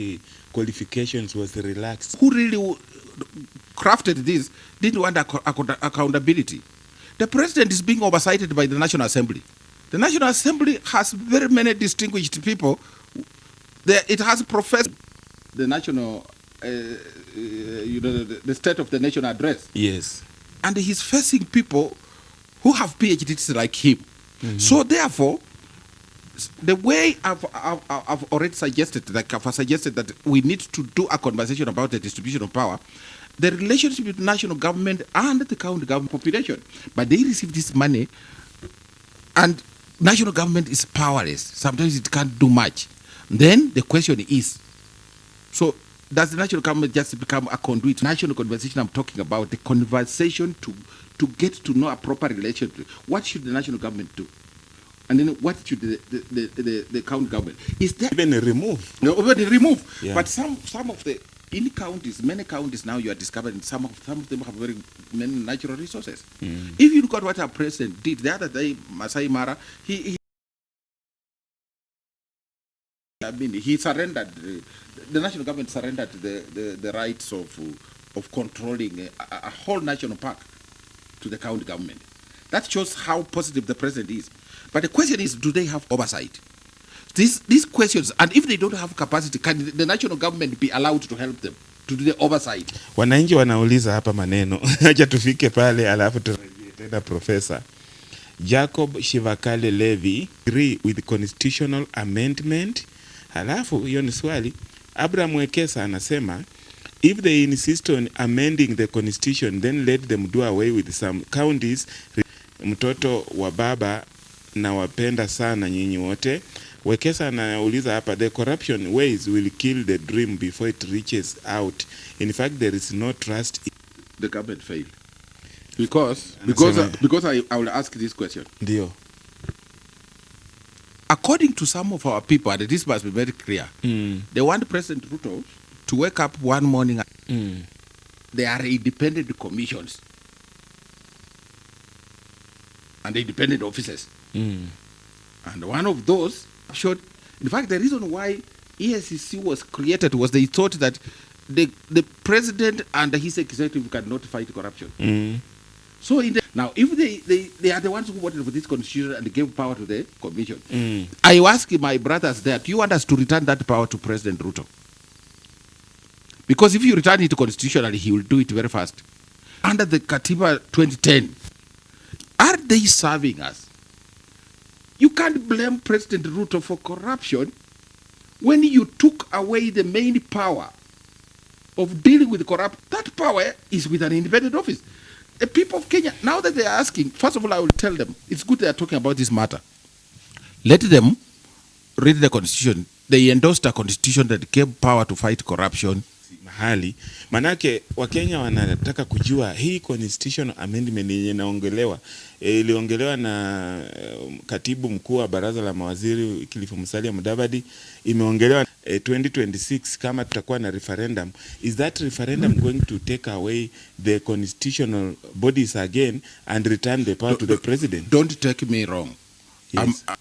qualifications was relaxed? Who really crafted this didn't want accountability. The president is being oversighted by the National Assembly. The National Assembly has very many distinguished people. It has professed the national, the State of the Nation address. Yes. And he's facing people who have PhDs like him. So therefore, the way I've already suggested, that we need to do a conversation about the distribution of power, the relationship with national government and the county government population. But they receive this money, and national government is powerless. Sometimes it can't do much. Then the question is, so does the national government just become a conduit? National conversation I'm talking about, the conversation to get to know a proper relationship. What should the national government do? And then what should the county government? Is there even remove? No, even remove. Yeah. But some of the in counties, many counties now you are discovering some of them have very many natural resources. If you look at what our president did the other day, Masai Mara, he surrendered. The national government surrendered the rights of controlling a whole national park to the county government. That shows how positive the president is. But the question is, do they have oversight? These questions, and if they don't have capacity, can the national government be allowed to help them to do the oversight? Wananchi wanauliza hapa maneno. Acha tufike pale alafu turejee tena Profesa. Jacob Shivakale Levy agree with the constitutional amendment. Halafu hiyo ni swali. Abraham Wekesa anasema if they insist on amending the constitution, then let them do away with some counties. Mtoto wa baba na wapenda sana nyinyi wote. Wekesa anauliza hapa, the corruption ways will kill the dream before it reaches out. In fact, there is no trust. The government failed. Because I will ask this question. Ndio. According to some of our people, and this must be very clear, they want President Ruto to wake up one morning They are independent commissions and independent officers. And one of those showed, in fact, the reason why ESCC was created was they thought that the president and his executive cannot fight corruption. So now, if they are the ones who voted for this constitution and gave power to the commission, I ask my brothers there, do you want us to return that power to President Ruto? Because if you return it constitutionally, he will do it very fast. Under the Katiba 2010, are they serving us? You can't blame President Ruto for corruption when you took away the main power of dealing with corruption. That power is with an independent office. The people of Kenya, now that they are asking, first of all, I will tell them, it's good they are talking about this matter. Let them read the constitution. They endorsed a constitution that gave power to fight corruption. Mahali manake Wakenya wanataka kujua hii constitutional amendment yenye inaongelewa iliongelewa na katibu mkuu wa baraza la mawaziri Kilifu Musalia Mudavadi, imeongelewa 2026 kama tutakuwa na referendum. Is that referendum going to take away the constitutional bodies again and return the power to the president? Don't take me wrong. Yes. A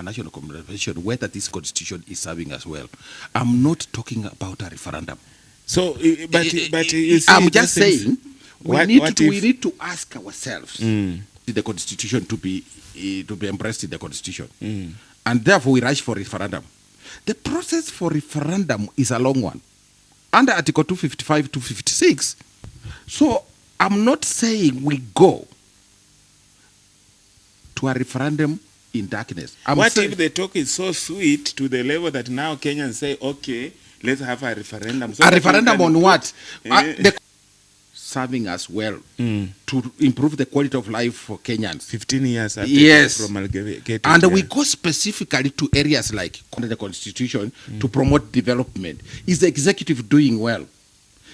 national conversation, whether this constitution is serving us well. I'm not talking about a referendum. So, but you see, I'm just saying we need to ask ourselves the constitution to be embraced in the constitution, and therefore we rush for referendum. The process for referendum is a long one, under Article 255 to 56. So I'm not saying we go to a referendum in darkness. What if the talk is so sweet to the level that now Kenyans say, okay, let's have a referendum. So a referendum on what? Serving us well to improve the quality of life for Kenyans. 15 years after. Yes. And we go specifically to areas like under the constitution to promote development. Is the executive doing well?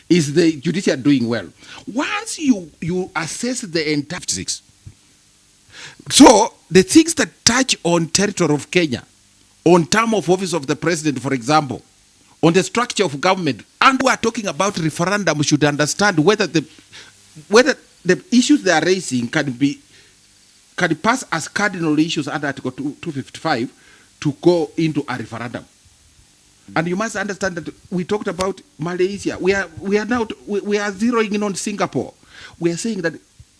Is the judiciary doing well? Once you assess the entire six. So the things that touch on territory of Kenya, on term of office of the president, for example, on the structure of government, and we are talking about referendum, we should understand whether the issues they are raising can pass as cardinal issues under Article 255 to go into a referendum. And you must understand that we talked about Malaysia. We are zeroing in on Singapore. We are saying that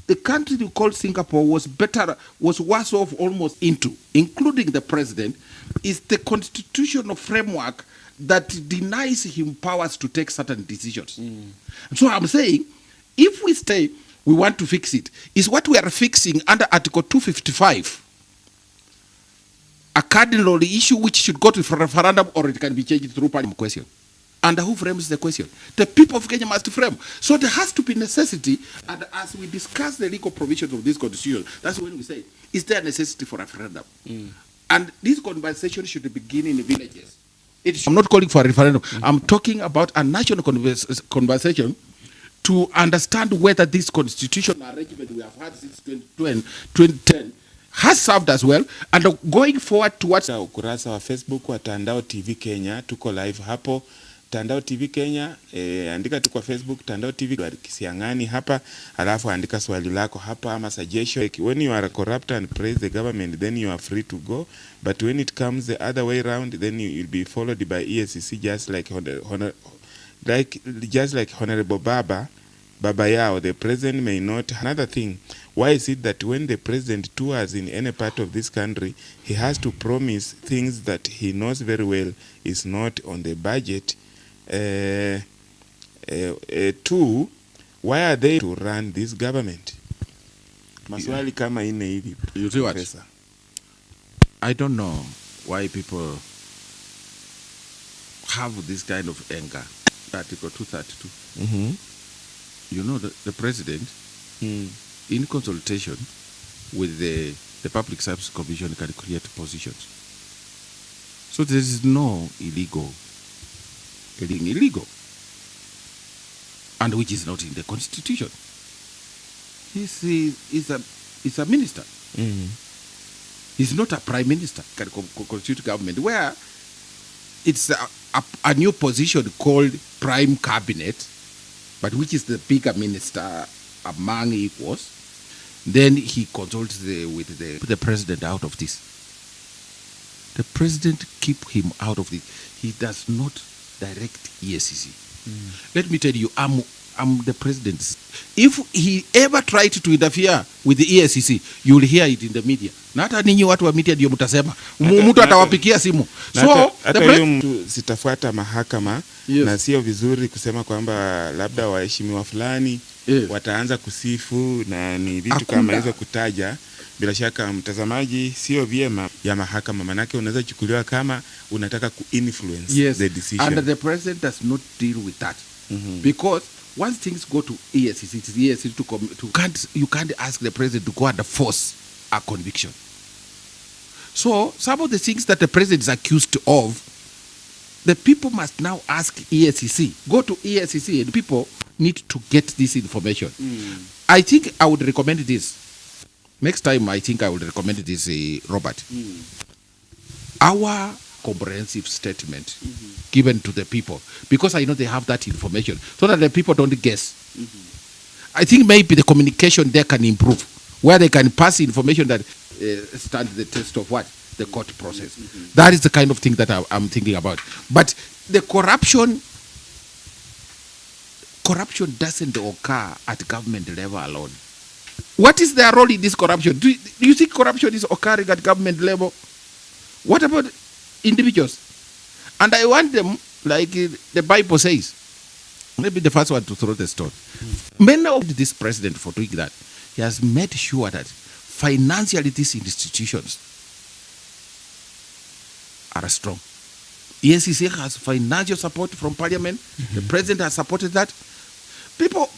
the country we call Singapore was worse off almost including the president, is the constitutional framework that denies him powers to take certain decisions. So I'm saying, if we say we want to fix it, is what we are fixing under Article 255 a cardinal issue which should go to referendum, or it can be changed through parliament question? And who frames the question? The people of Kenya must frame. So there has to be necessity, and as we discuss the legal provisions of this constitution, that's when we say, is there a necessity for a referendum? And this conversation should begin in the villages. I'm not calling for a referendum. I'm talking about a national conversation to understand whether this constitutional arrangement we have had since 2010 has served us well, and going forward towards ukurasa wa Facebook wa Tandao TV Kenya, tuko live hapo Tandao TV Kenya, andika tu kwa Facebook Tandao TV Kisiang'Ani hapa, alafu andika swali lako hapa ama suggestion. When you are corrupt and praise the government, then you are free to go, but when it comes the other way around, then you will be followed by ESCC, just like Honorable Baba Yao, the president may not. Another thing, why is it that when the president tours in any part of this country, he has to promise things that he knows very well is not on the budget? Two, why are they to run this government? Maswali kama ine hivi. You see what? I don't know why people have this kind of anger. Article 232. You know, the president, in consultation with the Public Service Commission, can create positions. So there is no illegal, and which is not in the Constitution. He's a minister. He's not a prime minister. Can constitute government where it's a new position called Prime Cabinet, but which is the bigger minister among equals. Then he consults with the president out of this. The president keep him out of this. He does not direct EACC. Let me tell you, I'm the president. If he ever tried to interfere with the EACC, you will hear it in the media. Na hata ninyi watu wa media ndio mtasema. Mtu atawapikia simu. So hata mtu sitafuata mahakama. Yes. Na sio vizuri kusema kwamba labda waheshimiwa fulani wataanza kusifu na ni vitu kama hizo kutaja. Bila shaka mtazamaji, sio vyema ya mahakama, manake unaweza chukuliwa kama unataka ku-influence the decision. And the president does not deal with that. Because once things go to EACC, it's EACC you can't ask the president to go and force a conviction. So some of the things that the president is accused of, the people must now ask EACC. Go to EACC and people need to get this information. I think I would recommend this. Next time, I think I will recommend this, Robert. Our comprehensive statement given to the people, because I know they have that information, so that the people don't guess. I think maybe the communication there can improve, where they can pass information that stands the test of what? The court process. That is the kind of thing that I'm thinking about. But the corruption doesn't occur at government level alone. What is their role in this corruption? Do you think corruption is occurring at government level? What about individuals? And I want them, like the Bible says, maybe the first one to throw the stone. Many of this president for doing that, he has made sure that financially these institutions are strong. EACC has financial support from parliament. The president has supported that. People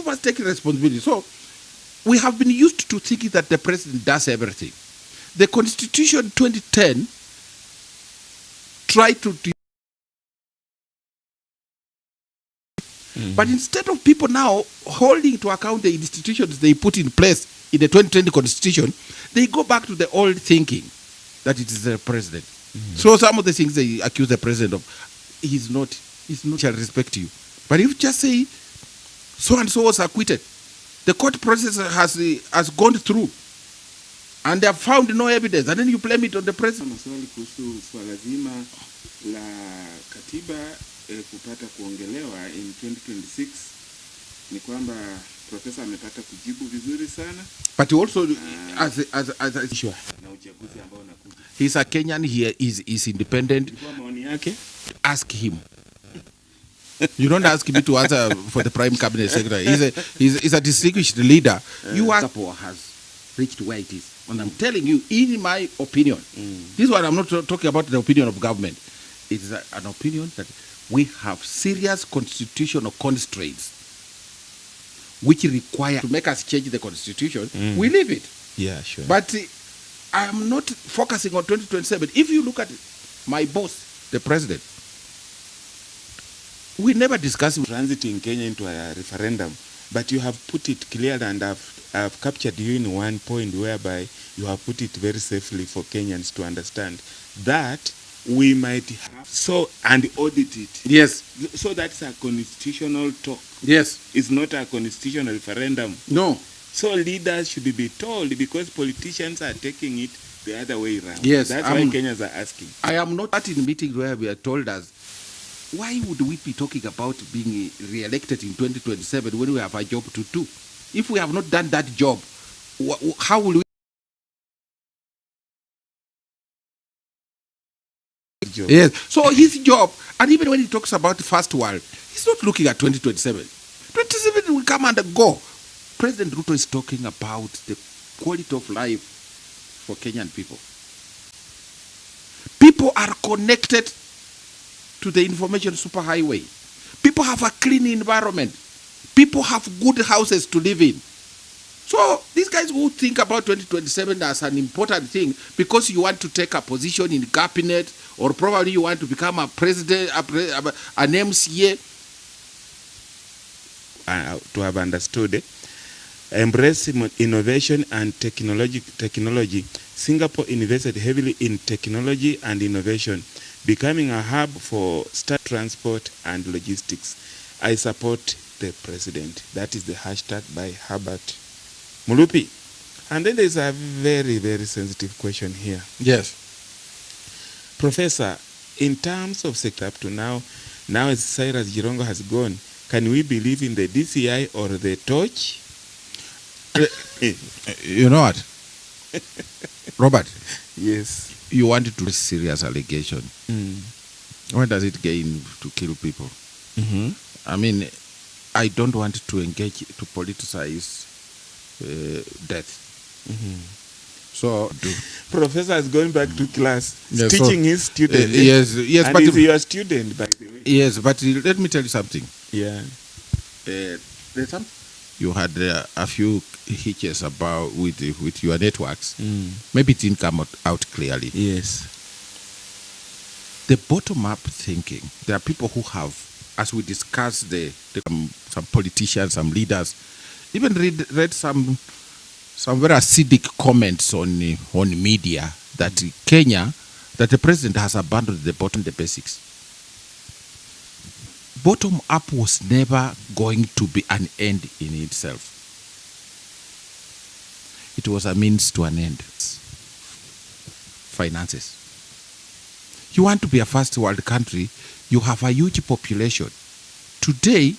must take responsibility. So we have been used to thinking that the president does everything. The Constitution 2010 tried to but instead of people now holding to account the institutions they put in place in the 2020 Constitution, they go back to the old thinking that it is the president. So some of the things they accuse the president of, he's not shall respect you. But if you just say so and so was acquitted, the court process has gone through and they have found no evidence, and then you blame it on the president. Maswali kuhusu swala zima la katiba kupata kuongelewa in 2026 ni kwamba profesa amepata kujibu vizuri sana. But also as na uchaguzi ambao unakuja. He's a Kenyan, he is independent. Kwa maoni yake, ask him. You don't ask me to answer for the Prime Cabinet Secretary. He's a distinguished leader. You ask has reached where it is. And I'm telling you, in my opinion, this one I'm not talking about the opinion of government. It is an opinion that we have serious constitutional constraints which require to make us change the constitution. We leave it. Yeah, sure. But I'm not focusing on 2027. If you look at my boss, the president, we never discuss transit in Kenya into a referendum, but you have put it clearly, and I've captured you in one point whereby you have put it very safely for Kenyans to understand that we might have and audit it. Yes. So that's a constitutional talk. Yes. It's not a constitutional referendum. No. So leaders should be told, because politicians are taking it the other way around. Yes. That's why Kenyans are asking. I am not in meetings where we are told us, why would we be talking about being re-elected in 2027 when we have a job to do? If we have not done that job, how will we? Yes. So his job, and even when he talks about the first world, he's not looking at 2027. 2027 will come and go. President Ruto is talking about the quality of life for Kenyan people. People are connected to the information superhighway. People have a clean environment. People have good houses to live in. So these guys who think about 2027 as an important thing because you want to take a position in cabinet, or probably you want to become a president, an MCA. To have understood, embrace innovation and technology. Singapore invested heavily in technology and innovation. becoming a hub for transport and logistics. I support the president. That is the hashtag by Herbert Mulupi. And then there's a very, very sensitive question here. Yes. Professor, in terms of sector up to now as Cyrus Jirongo has gone, can we believe in the DCI or the torch? You know what? Robert, Yes. you wanted to serious allegation. What does it gain to kill people? I mean, I don't want to engage to politicize death. So, Professor is going back to class, Yes, teaching so, his student. yes, and but he's your student, by the way. yes, but let me tell you something. Yeah. You had a few hitches about with your networks. Maybe it didn't come out clearly. Yes. The bottom-up thinking. There are people who have, as we discussed, some politicians, some leaders, even read some very acidic comments on media that Kenya, that the president has abandoned the basics. Bottom up was never going to be an end in itself. It was a means to an end. Finances. You want to be a first world country, you have a huge population. Today,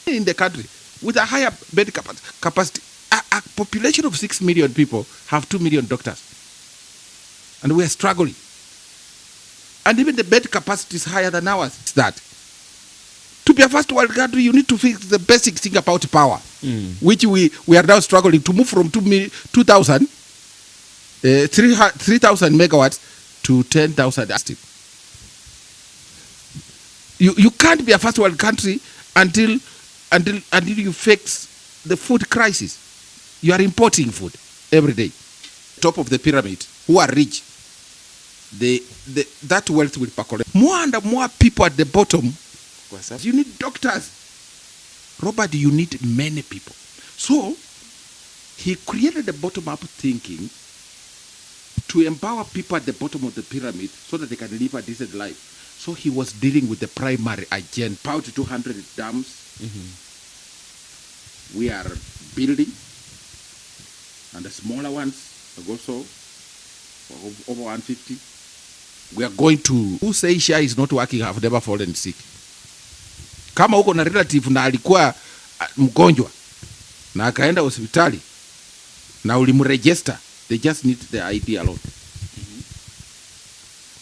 in the country, with a higher bed capacity, a population of 6 million people have 2 million doctors. And we are struggling. And even the bed capacity is higher than ours. It's that. To be a first world country, you need to fix the basic thing about power, which we are now struggling to move from 3,000 megawatts to 10,000. You can't be a first world country until you fix the food crisis. You are importing food every day. Top of the pyramid, who are rich, that wealth will percolate. More and more people at the bottom. You need doctors. Robert, you need many people. So he created the bottom-up thinking to empower people at the bottom of the pyramid so that they can live a decent life. So he was dealing with the primary agenda. About 200 dams. We are building, and the smaller ones are also over 150. We are going to. Who say Sha is not working have never fallen sick. Kama uko na relative na alikuwa mgonjwa na akaenda hospitali na ulimregister, they just need the ID alone.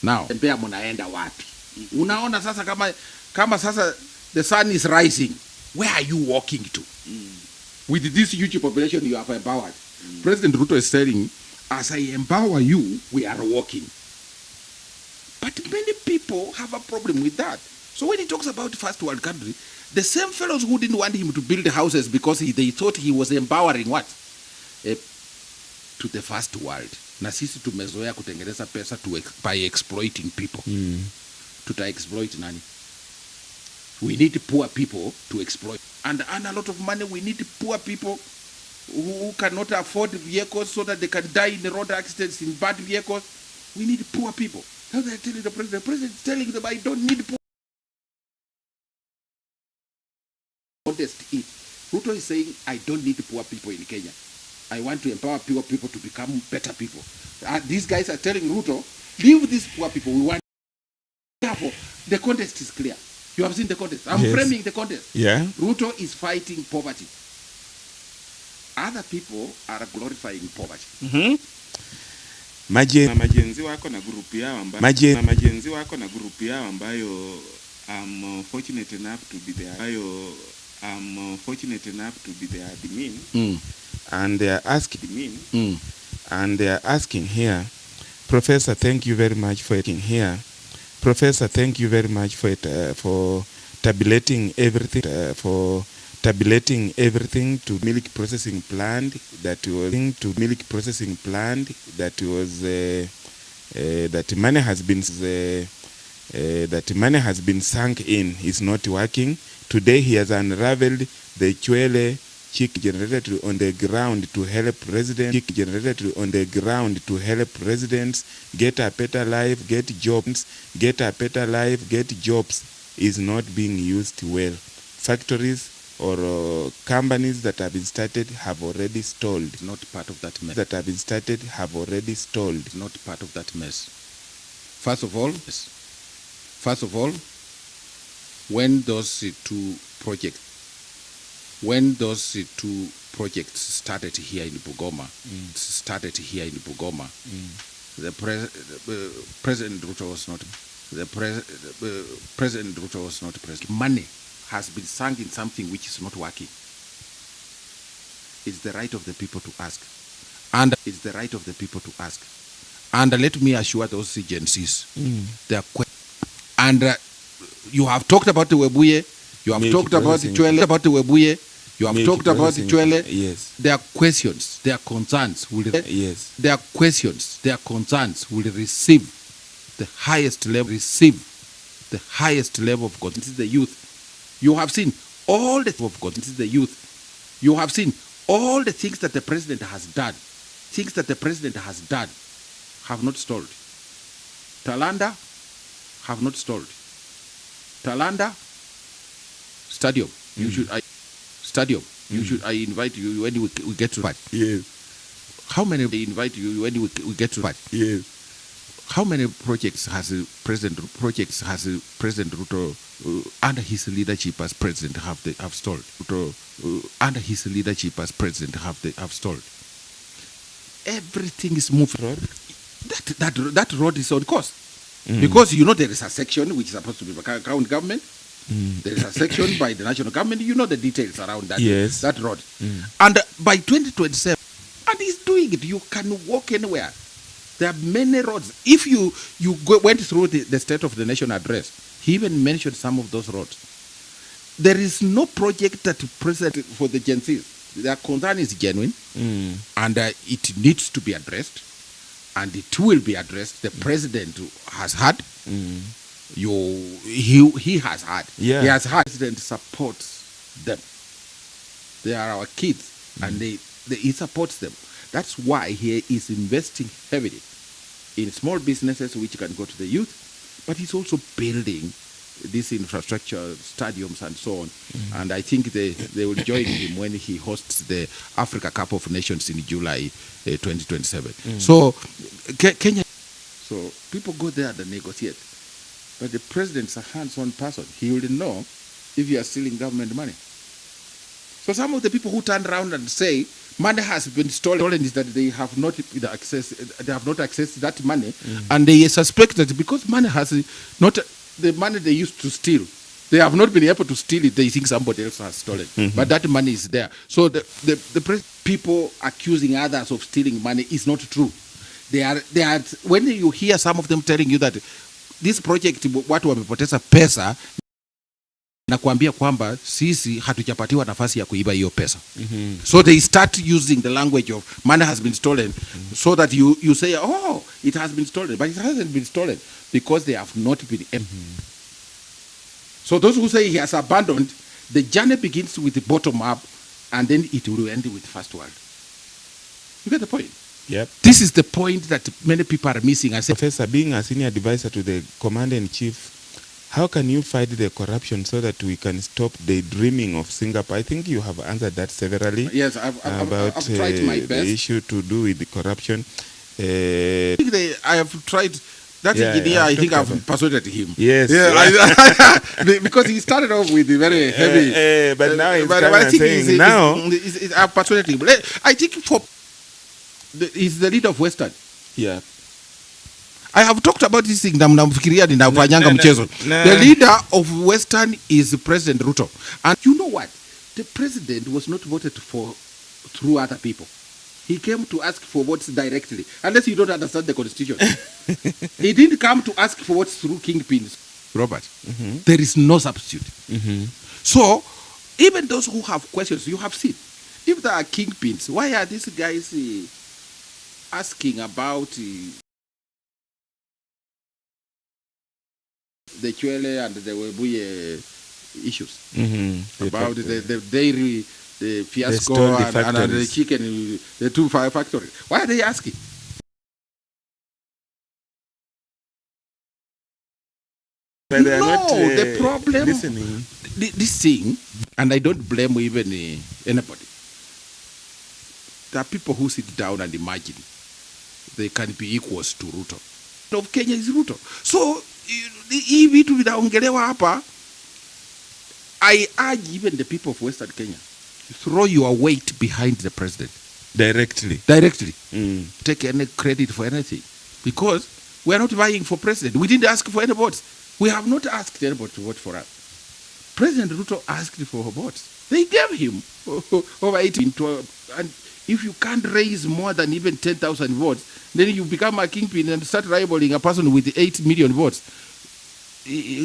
Now, tembea mnaenda wapi? Unaona sasa kama sasa the sun is rising, where are you walking to? With this huge population you have empowered. President Ruto is saying, as I empower you, we are walking. But many people have a problem with that. So when he talks about first world country, the same fellows who didn't want him to build houses because they thought he was empowering what? To the first world. Na sisi tumezoea kutengeneza pesa by exploiting people. Tuta-exploit nani? We need poor people to exploit. And earn a lot of money. We need poor people who cannot afford vehicles so that they can die in the road accidents in bad vehicles. We need poor people. Now they're telling the president. The president is telling them, I don't need poor. Ruto is saying, I don't need poor people in Kenya. I want to empower poor people to become better people. These guys are telling Ruto, leave these poor people. We want. Therefore, the contest is clear. You have seen the contest. I'm framing the contest. Yeah. Ruto is fighting poverty. Other people are glorifying poverty. Majenzi wako na grupu yao ambayo I'm fortunate enough to be there. I'm fortunate enough to be the admin. And they are asking here, Professor, thank you very much for it in here. Professor, thank you very much for it, for tabulating everything to milk processing plant that money has been sunk in is not working. Today he has unraveled the Chwele chick generated on the ground to help residents, chick generated on the ground to help residents get a better life, get jobs, get a better life, get jobs is not being used well. Factories or companies that have been started have already stalled. Not part of that mess. That have been started have already stalled. Not part of that mess. First of all, when those two projects started here in Bugoma, President Ruto was not President Ruto was not president. Money has been sunk in something which is not working. It's the right of the people to ask. And it's the right of the people to ask. And let me assure those agencies, they are and you have talked about the Webuye, you have talked about the Chwele, you have talked about the Chwele. Yes. Their questions, their concerns will Yes. their questions, their concerns will receive the highest level, of God. This is the youth. You have seen all the of God. This is the youth. You have seen all the things that the president has done. Things that the president has done have not stalled. Talanda have not stalled. Talanda Stadium. You should I invite you when we get to that. Yes. How many invite you when we get to that? Yes. How many projects has President Ruto under his leadership as president have stalled? Under his leadership as president have stalled. Everything is moving. That road is on course. Because there is a section which is supposed to be by county government. There is a section by the national government. You know the details around that. Yes. That road. And by 2027, and he's doing it. You can walk anywhere. There are many roads. If you went through the State of the Nation address, he even mentioned some of those roads. There is no project that present for the Gen Zs. Their concern is genuine, and it needs to be addressed, and it will be addressed. The president has had. He has had. Yeah. He has had. The president supports them. They are our kids, and he supports them. That's why he is investing heavily in small businesses which can go to the youth, but he's also building this infrastructure, stadiums and so on. And I think they will join him when he hosts the Africa Cup of Nations in July 2027. So Kenya, so people go there and negotiate. But the president's a hands-on person. He will know if you are stealing government money. So some of the people who turn around and say money has been stolen is that they have not accessed that money, and they suspect that because money has not the money they used to steal, they have not been able to steal it. They think somebody else has stolen, but that money is there. So the people accusing others of stealing money is not true. They are when you hear some of them telling you that this project watu wamepoteza pesa na kuambia kwamba sisi hatujapatiwa nafasi ya kuiba hiyo pesa. So they start using the language of money has been stolen, so that you say, oh, it has been stolen, but it hasn't been stolen because they have not been So those who say he has abandoned, the journey begins with the bottom up, and then it will end with first world. You get the point? Yep. This is the point that many people are missing. I say, Professor, being a senior advisor to the Commander-in-Chief, how can you fight the corruption so that we can stop the dreaming of Singapore? I think you have answered that severally. Yes, I've tried my best. The issue to do with the corruption. I have tried. That engineer, I think I've persuaded him. Yes. Yeah. Because he started off with the very heavy. But now he's I've persuaded him. I think he's the leader of Western. Yeah. I have talked about this thing. Namfikiria ninafanyanga mchezo. The leader of Western is President Ruto. And you know what? The president was not voted for through other people. He came to ask for votes directly. Unless you don't understand the constitution. He didn't come to ask for votes through kingpins. Robert, there is no substitute. So, even those who have questions, you have seen. If there are kingpins, why are these guys asking about the Chwele and the Webuye issues? About the dairy the fiasco stole the and the factories. chicken, the two factories. Why are they asking? But they are not the problem, listening. this thing, and I don't blame even anybody. There are people who sit down and imagine they can be equals to Ruto. Of Kenya is Ruto. So hii vitu vinaongelewa hapa, I urge even the people of Western Kenya, throw your weight behind the president. Directly. Take any credit for anything, because we are not vying for president. We didn't ask for any votes. We have not asked anybody to vote for us. President Ruto asked for votes. They gave him over 18 and if you can't raise more than even 10,000 votes, then you become a kingpin and start rivaling a person with 8 million votes.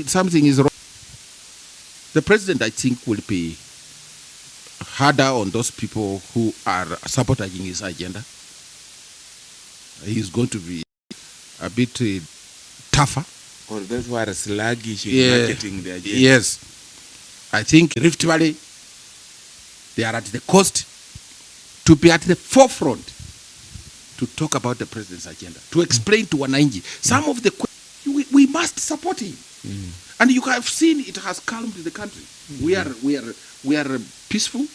Something is wrong. The president, I think, will be harder on those people who are sabotaging his agenda. He's going to be a bit tougher. Or those who are sluggish in marketing their agenda. Yes. I think Rift Valley, they are at the coast to be at the forefront to talk about the president's agenda, to explain to Wananchi some of the we must support him. And you have seen it has calmed the country. We are peaceful.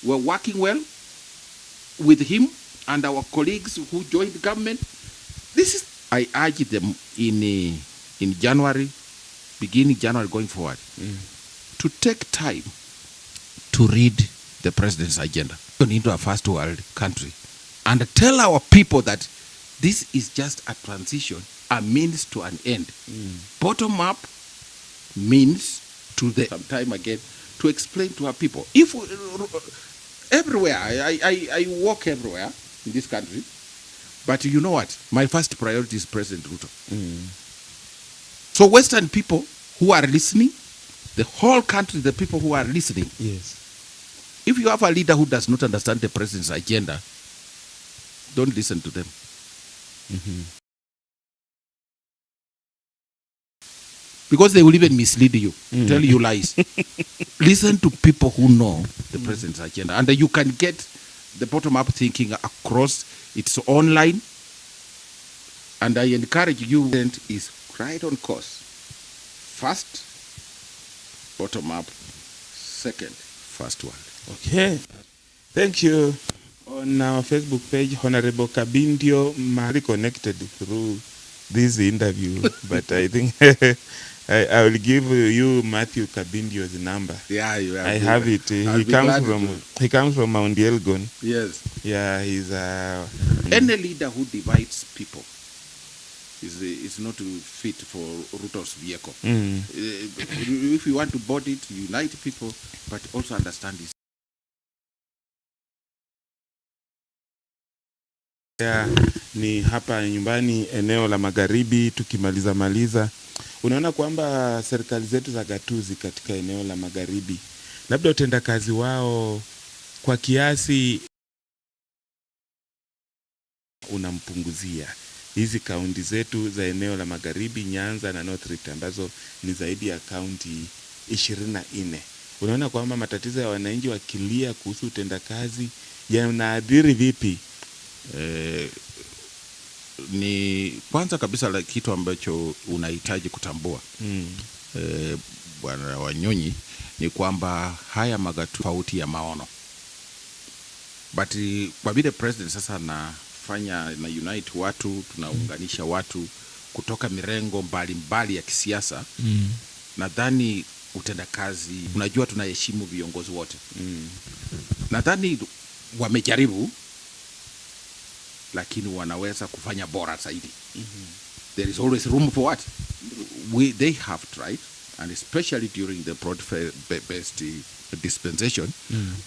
We're working well with him and our colleagues who joined the government. This is, I urge them in January, beginning January going forward, to take time to read the president's agenda into a first world country and tell our people that this is just a transition, a means to an end. Bottom up means to the sometime again to explain to our people. If everywhere, I walk everywhere in this country, but you know what? My first priority is President Ruto. So Western people who are listening, the whole country, the people who are listening, Yes. if you have a leader who does not understand the president's agenda, don't listen to them. Because they will even mislead you, tell you lies. Listen to people who know the president's agenda. And you can get the bottom-up thinking across. It's online. And I encourage you, is right on course. First, bottom-up. Second, first one. Okay. Thank you. On our Facebook page, Honorable Kabindio Mari connected through this interview, but I think I will give you Matthew Kabindio's number. Yeah, you have. I have it. He comes from Mount Elgon. Yes. Yeah, he's Any leader who divides people is not fit for Ruto's vehicle. If you want to board it, unite people, but also understand this. Yeah, ni hapa nyumbani eneo la magharibi tukimaliza. Unaona kwamba serikali zetu za gatuzi katika eneo la magharibi labda utendakazi wao kwa kiasi unampunguzia hizi kaunti zetu za eneo la magharibi, Nyanza na North Rift ambazo ni zaidi ya kaunti 24. Unaona kwamba matatizo ya wananchi wakilia kuhusu utendakazi yanaadhiri vipi? Ni kwanza kabisa la kitu ambacho unahitaji kutambua Bwana Wanyonyi ni kwamba haya magatu tofauti ya maono, but kwa vile president sasa anafanya na unite watu, tunaunganisha watu kutoka mirengo mbalimbali ya kisiasa, nadhani utendakazi, unajua tunaheshimu viongozi wote, nadhani wamejaribu, lakini wanaweza kufanya bora zaidi. There is always room for what they have tried, and especially during the broad-based dispensation.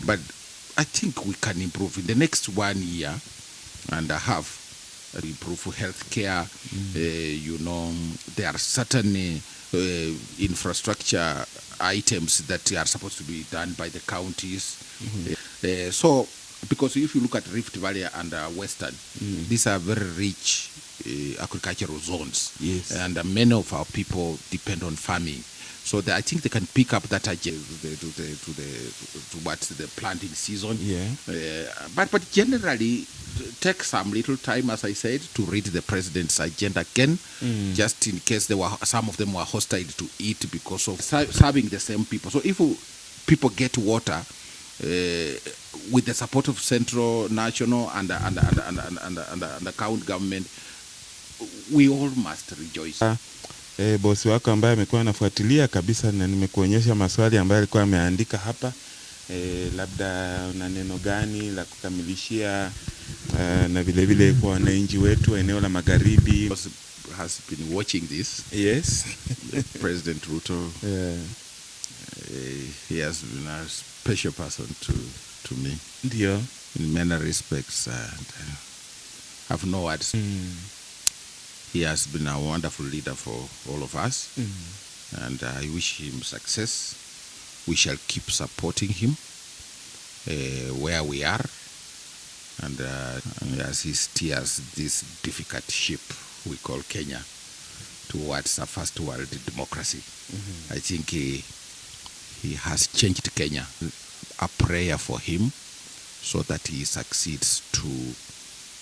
But I think we can improve in the next 1 year and a half. Improve healthcare. There are certain infrastructure items that are supposed to be done by the counties. So, because if you look at Rift Valley and Western, these are very rich agricultural zones. Yes. And many of our people depend on farming. So I think they can pick up that agenda to what's the planting season. Yeah. But generally, take some little time, as I said, to read the president's agenda again, just in case some of them were hostile to it because of serving the same people. So if people get water with the support of central, national, and the county government, we all must rejoice. Bosi wako ambaye amekuwa anafuatilia kabisa, na nimekuonyesha maswali ambayo alikuwa ameandika hapa. Labda una neno gani la kukamilishia na vile vile kwa wananchi wetu eneo la magharibi? Has been watching this. Yes. President Ruto. He has been a special person to me. Ndio. In many respects, and have no words. He has been a wonderful leader for all of us, and I wish him success. We shall keep supporting him where we are, and as he steers this difficult ship we call Kenya towards a first world democracy. I think he has changed Kenya. A prayer for him so that he succeeds to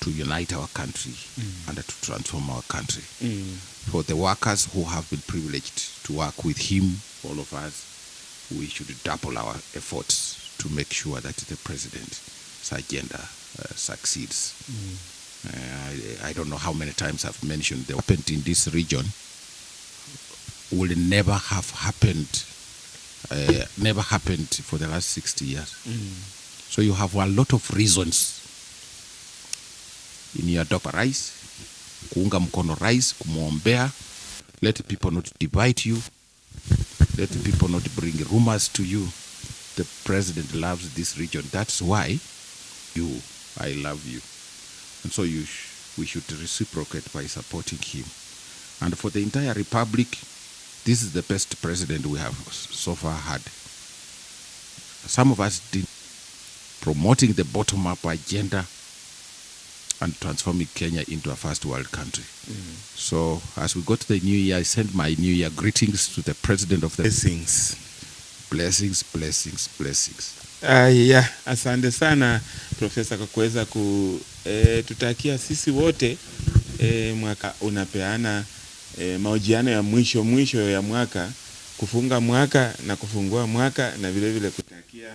unite our country and to transform our country. For the workers who have been privileged to work with him, all of us, we should double our efforts to make sure that the president's agenda succeeds. I don't know how many times I've mentioned the happened in this region will never have happened, for the last 60 years. So you have a lot of reasons in your doctor rais, kuunga mkono rais, kumwombea. Let people not divide you. Let people not bring rumors to you. The president loves this region. That's why I love you. And so we should reciprocate by supporting him. And for the entire republic, this is the best president we have so far had. Some of us did promoting the bottom-up agenda and transforming Kenya into a first world country. So as we go to the new year, I send my new year greetings to the president of the Blessings. Blessings, blessings, blessings. Yeah, asante sana Profesa kwa kuweza tutakia sisi wote mwaka unapeana mahojiano ya mwisho ya mwaka, kufunga mwaka na kufungua mwaka, na vile vile kutakia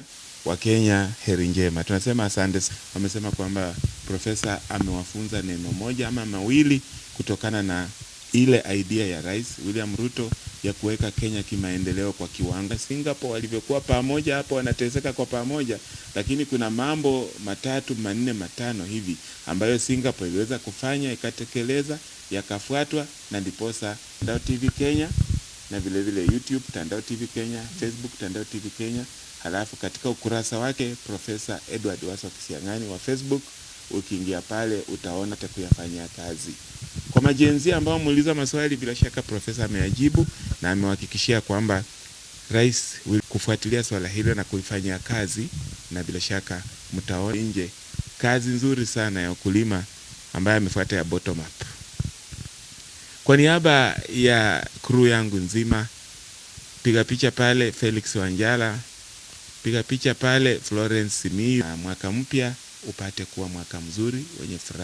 Wakenya heri njema. Tunasema asante. Wamesema kwamba Profesa amewafunza neno moja ama mawili kutokana na ile idea ya Rais William Ruto ya kuweka Kenya kimaendeleo kwa kiwango. Singapore walivyokuwa pamoja hapo wanateseka kwa pamoja, lakini kuna mambo 3, 4, 5 hivi ambayo Singapore iliweza kufanya, ikatekeleza, yakafuatwa, na ndiposa Tandao TV Kenya na vile vile YouTube Tandao TV Kenya, Facebook Tandao TV Kenya. Halafu katika ukurasa wake Profesa Edward Waso Kisiang'Ani wa Facebook, ukiingia pale utaona atakuyafanyia kazi. Kwa majenzi ambao muuliza maswali, bila shaka Profesa ameyajibu na amewahakikishia kwamba Rais kufuatilia swala hilo na kuifanyia kazi, na bila shaka mtaona nje kazi nzuri sana ya ukulima ambaye amefuata ya bottom up. Kwa niaba ya crew yangu nzima, piga picha pale Felix Wanjala, piga picha pale Florence Simiyu. Mwaka mpya upate kuwa mwaka mzuri wenye furaha.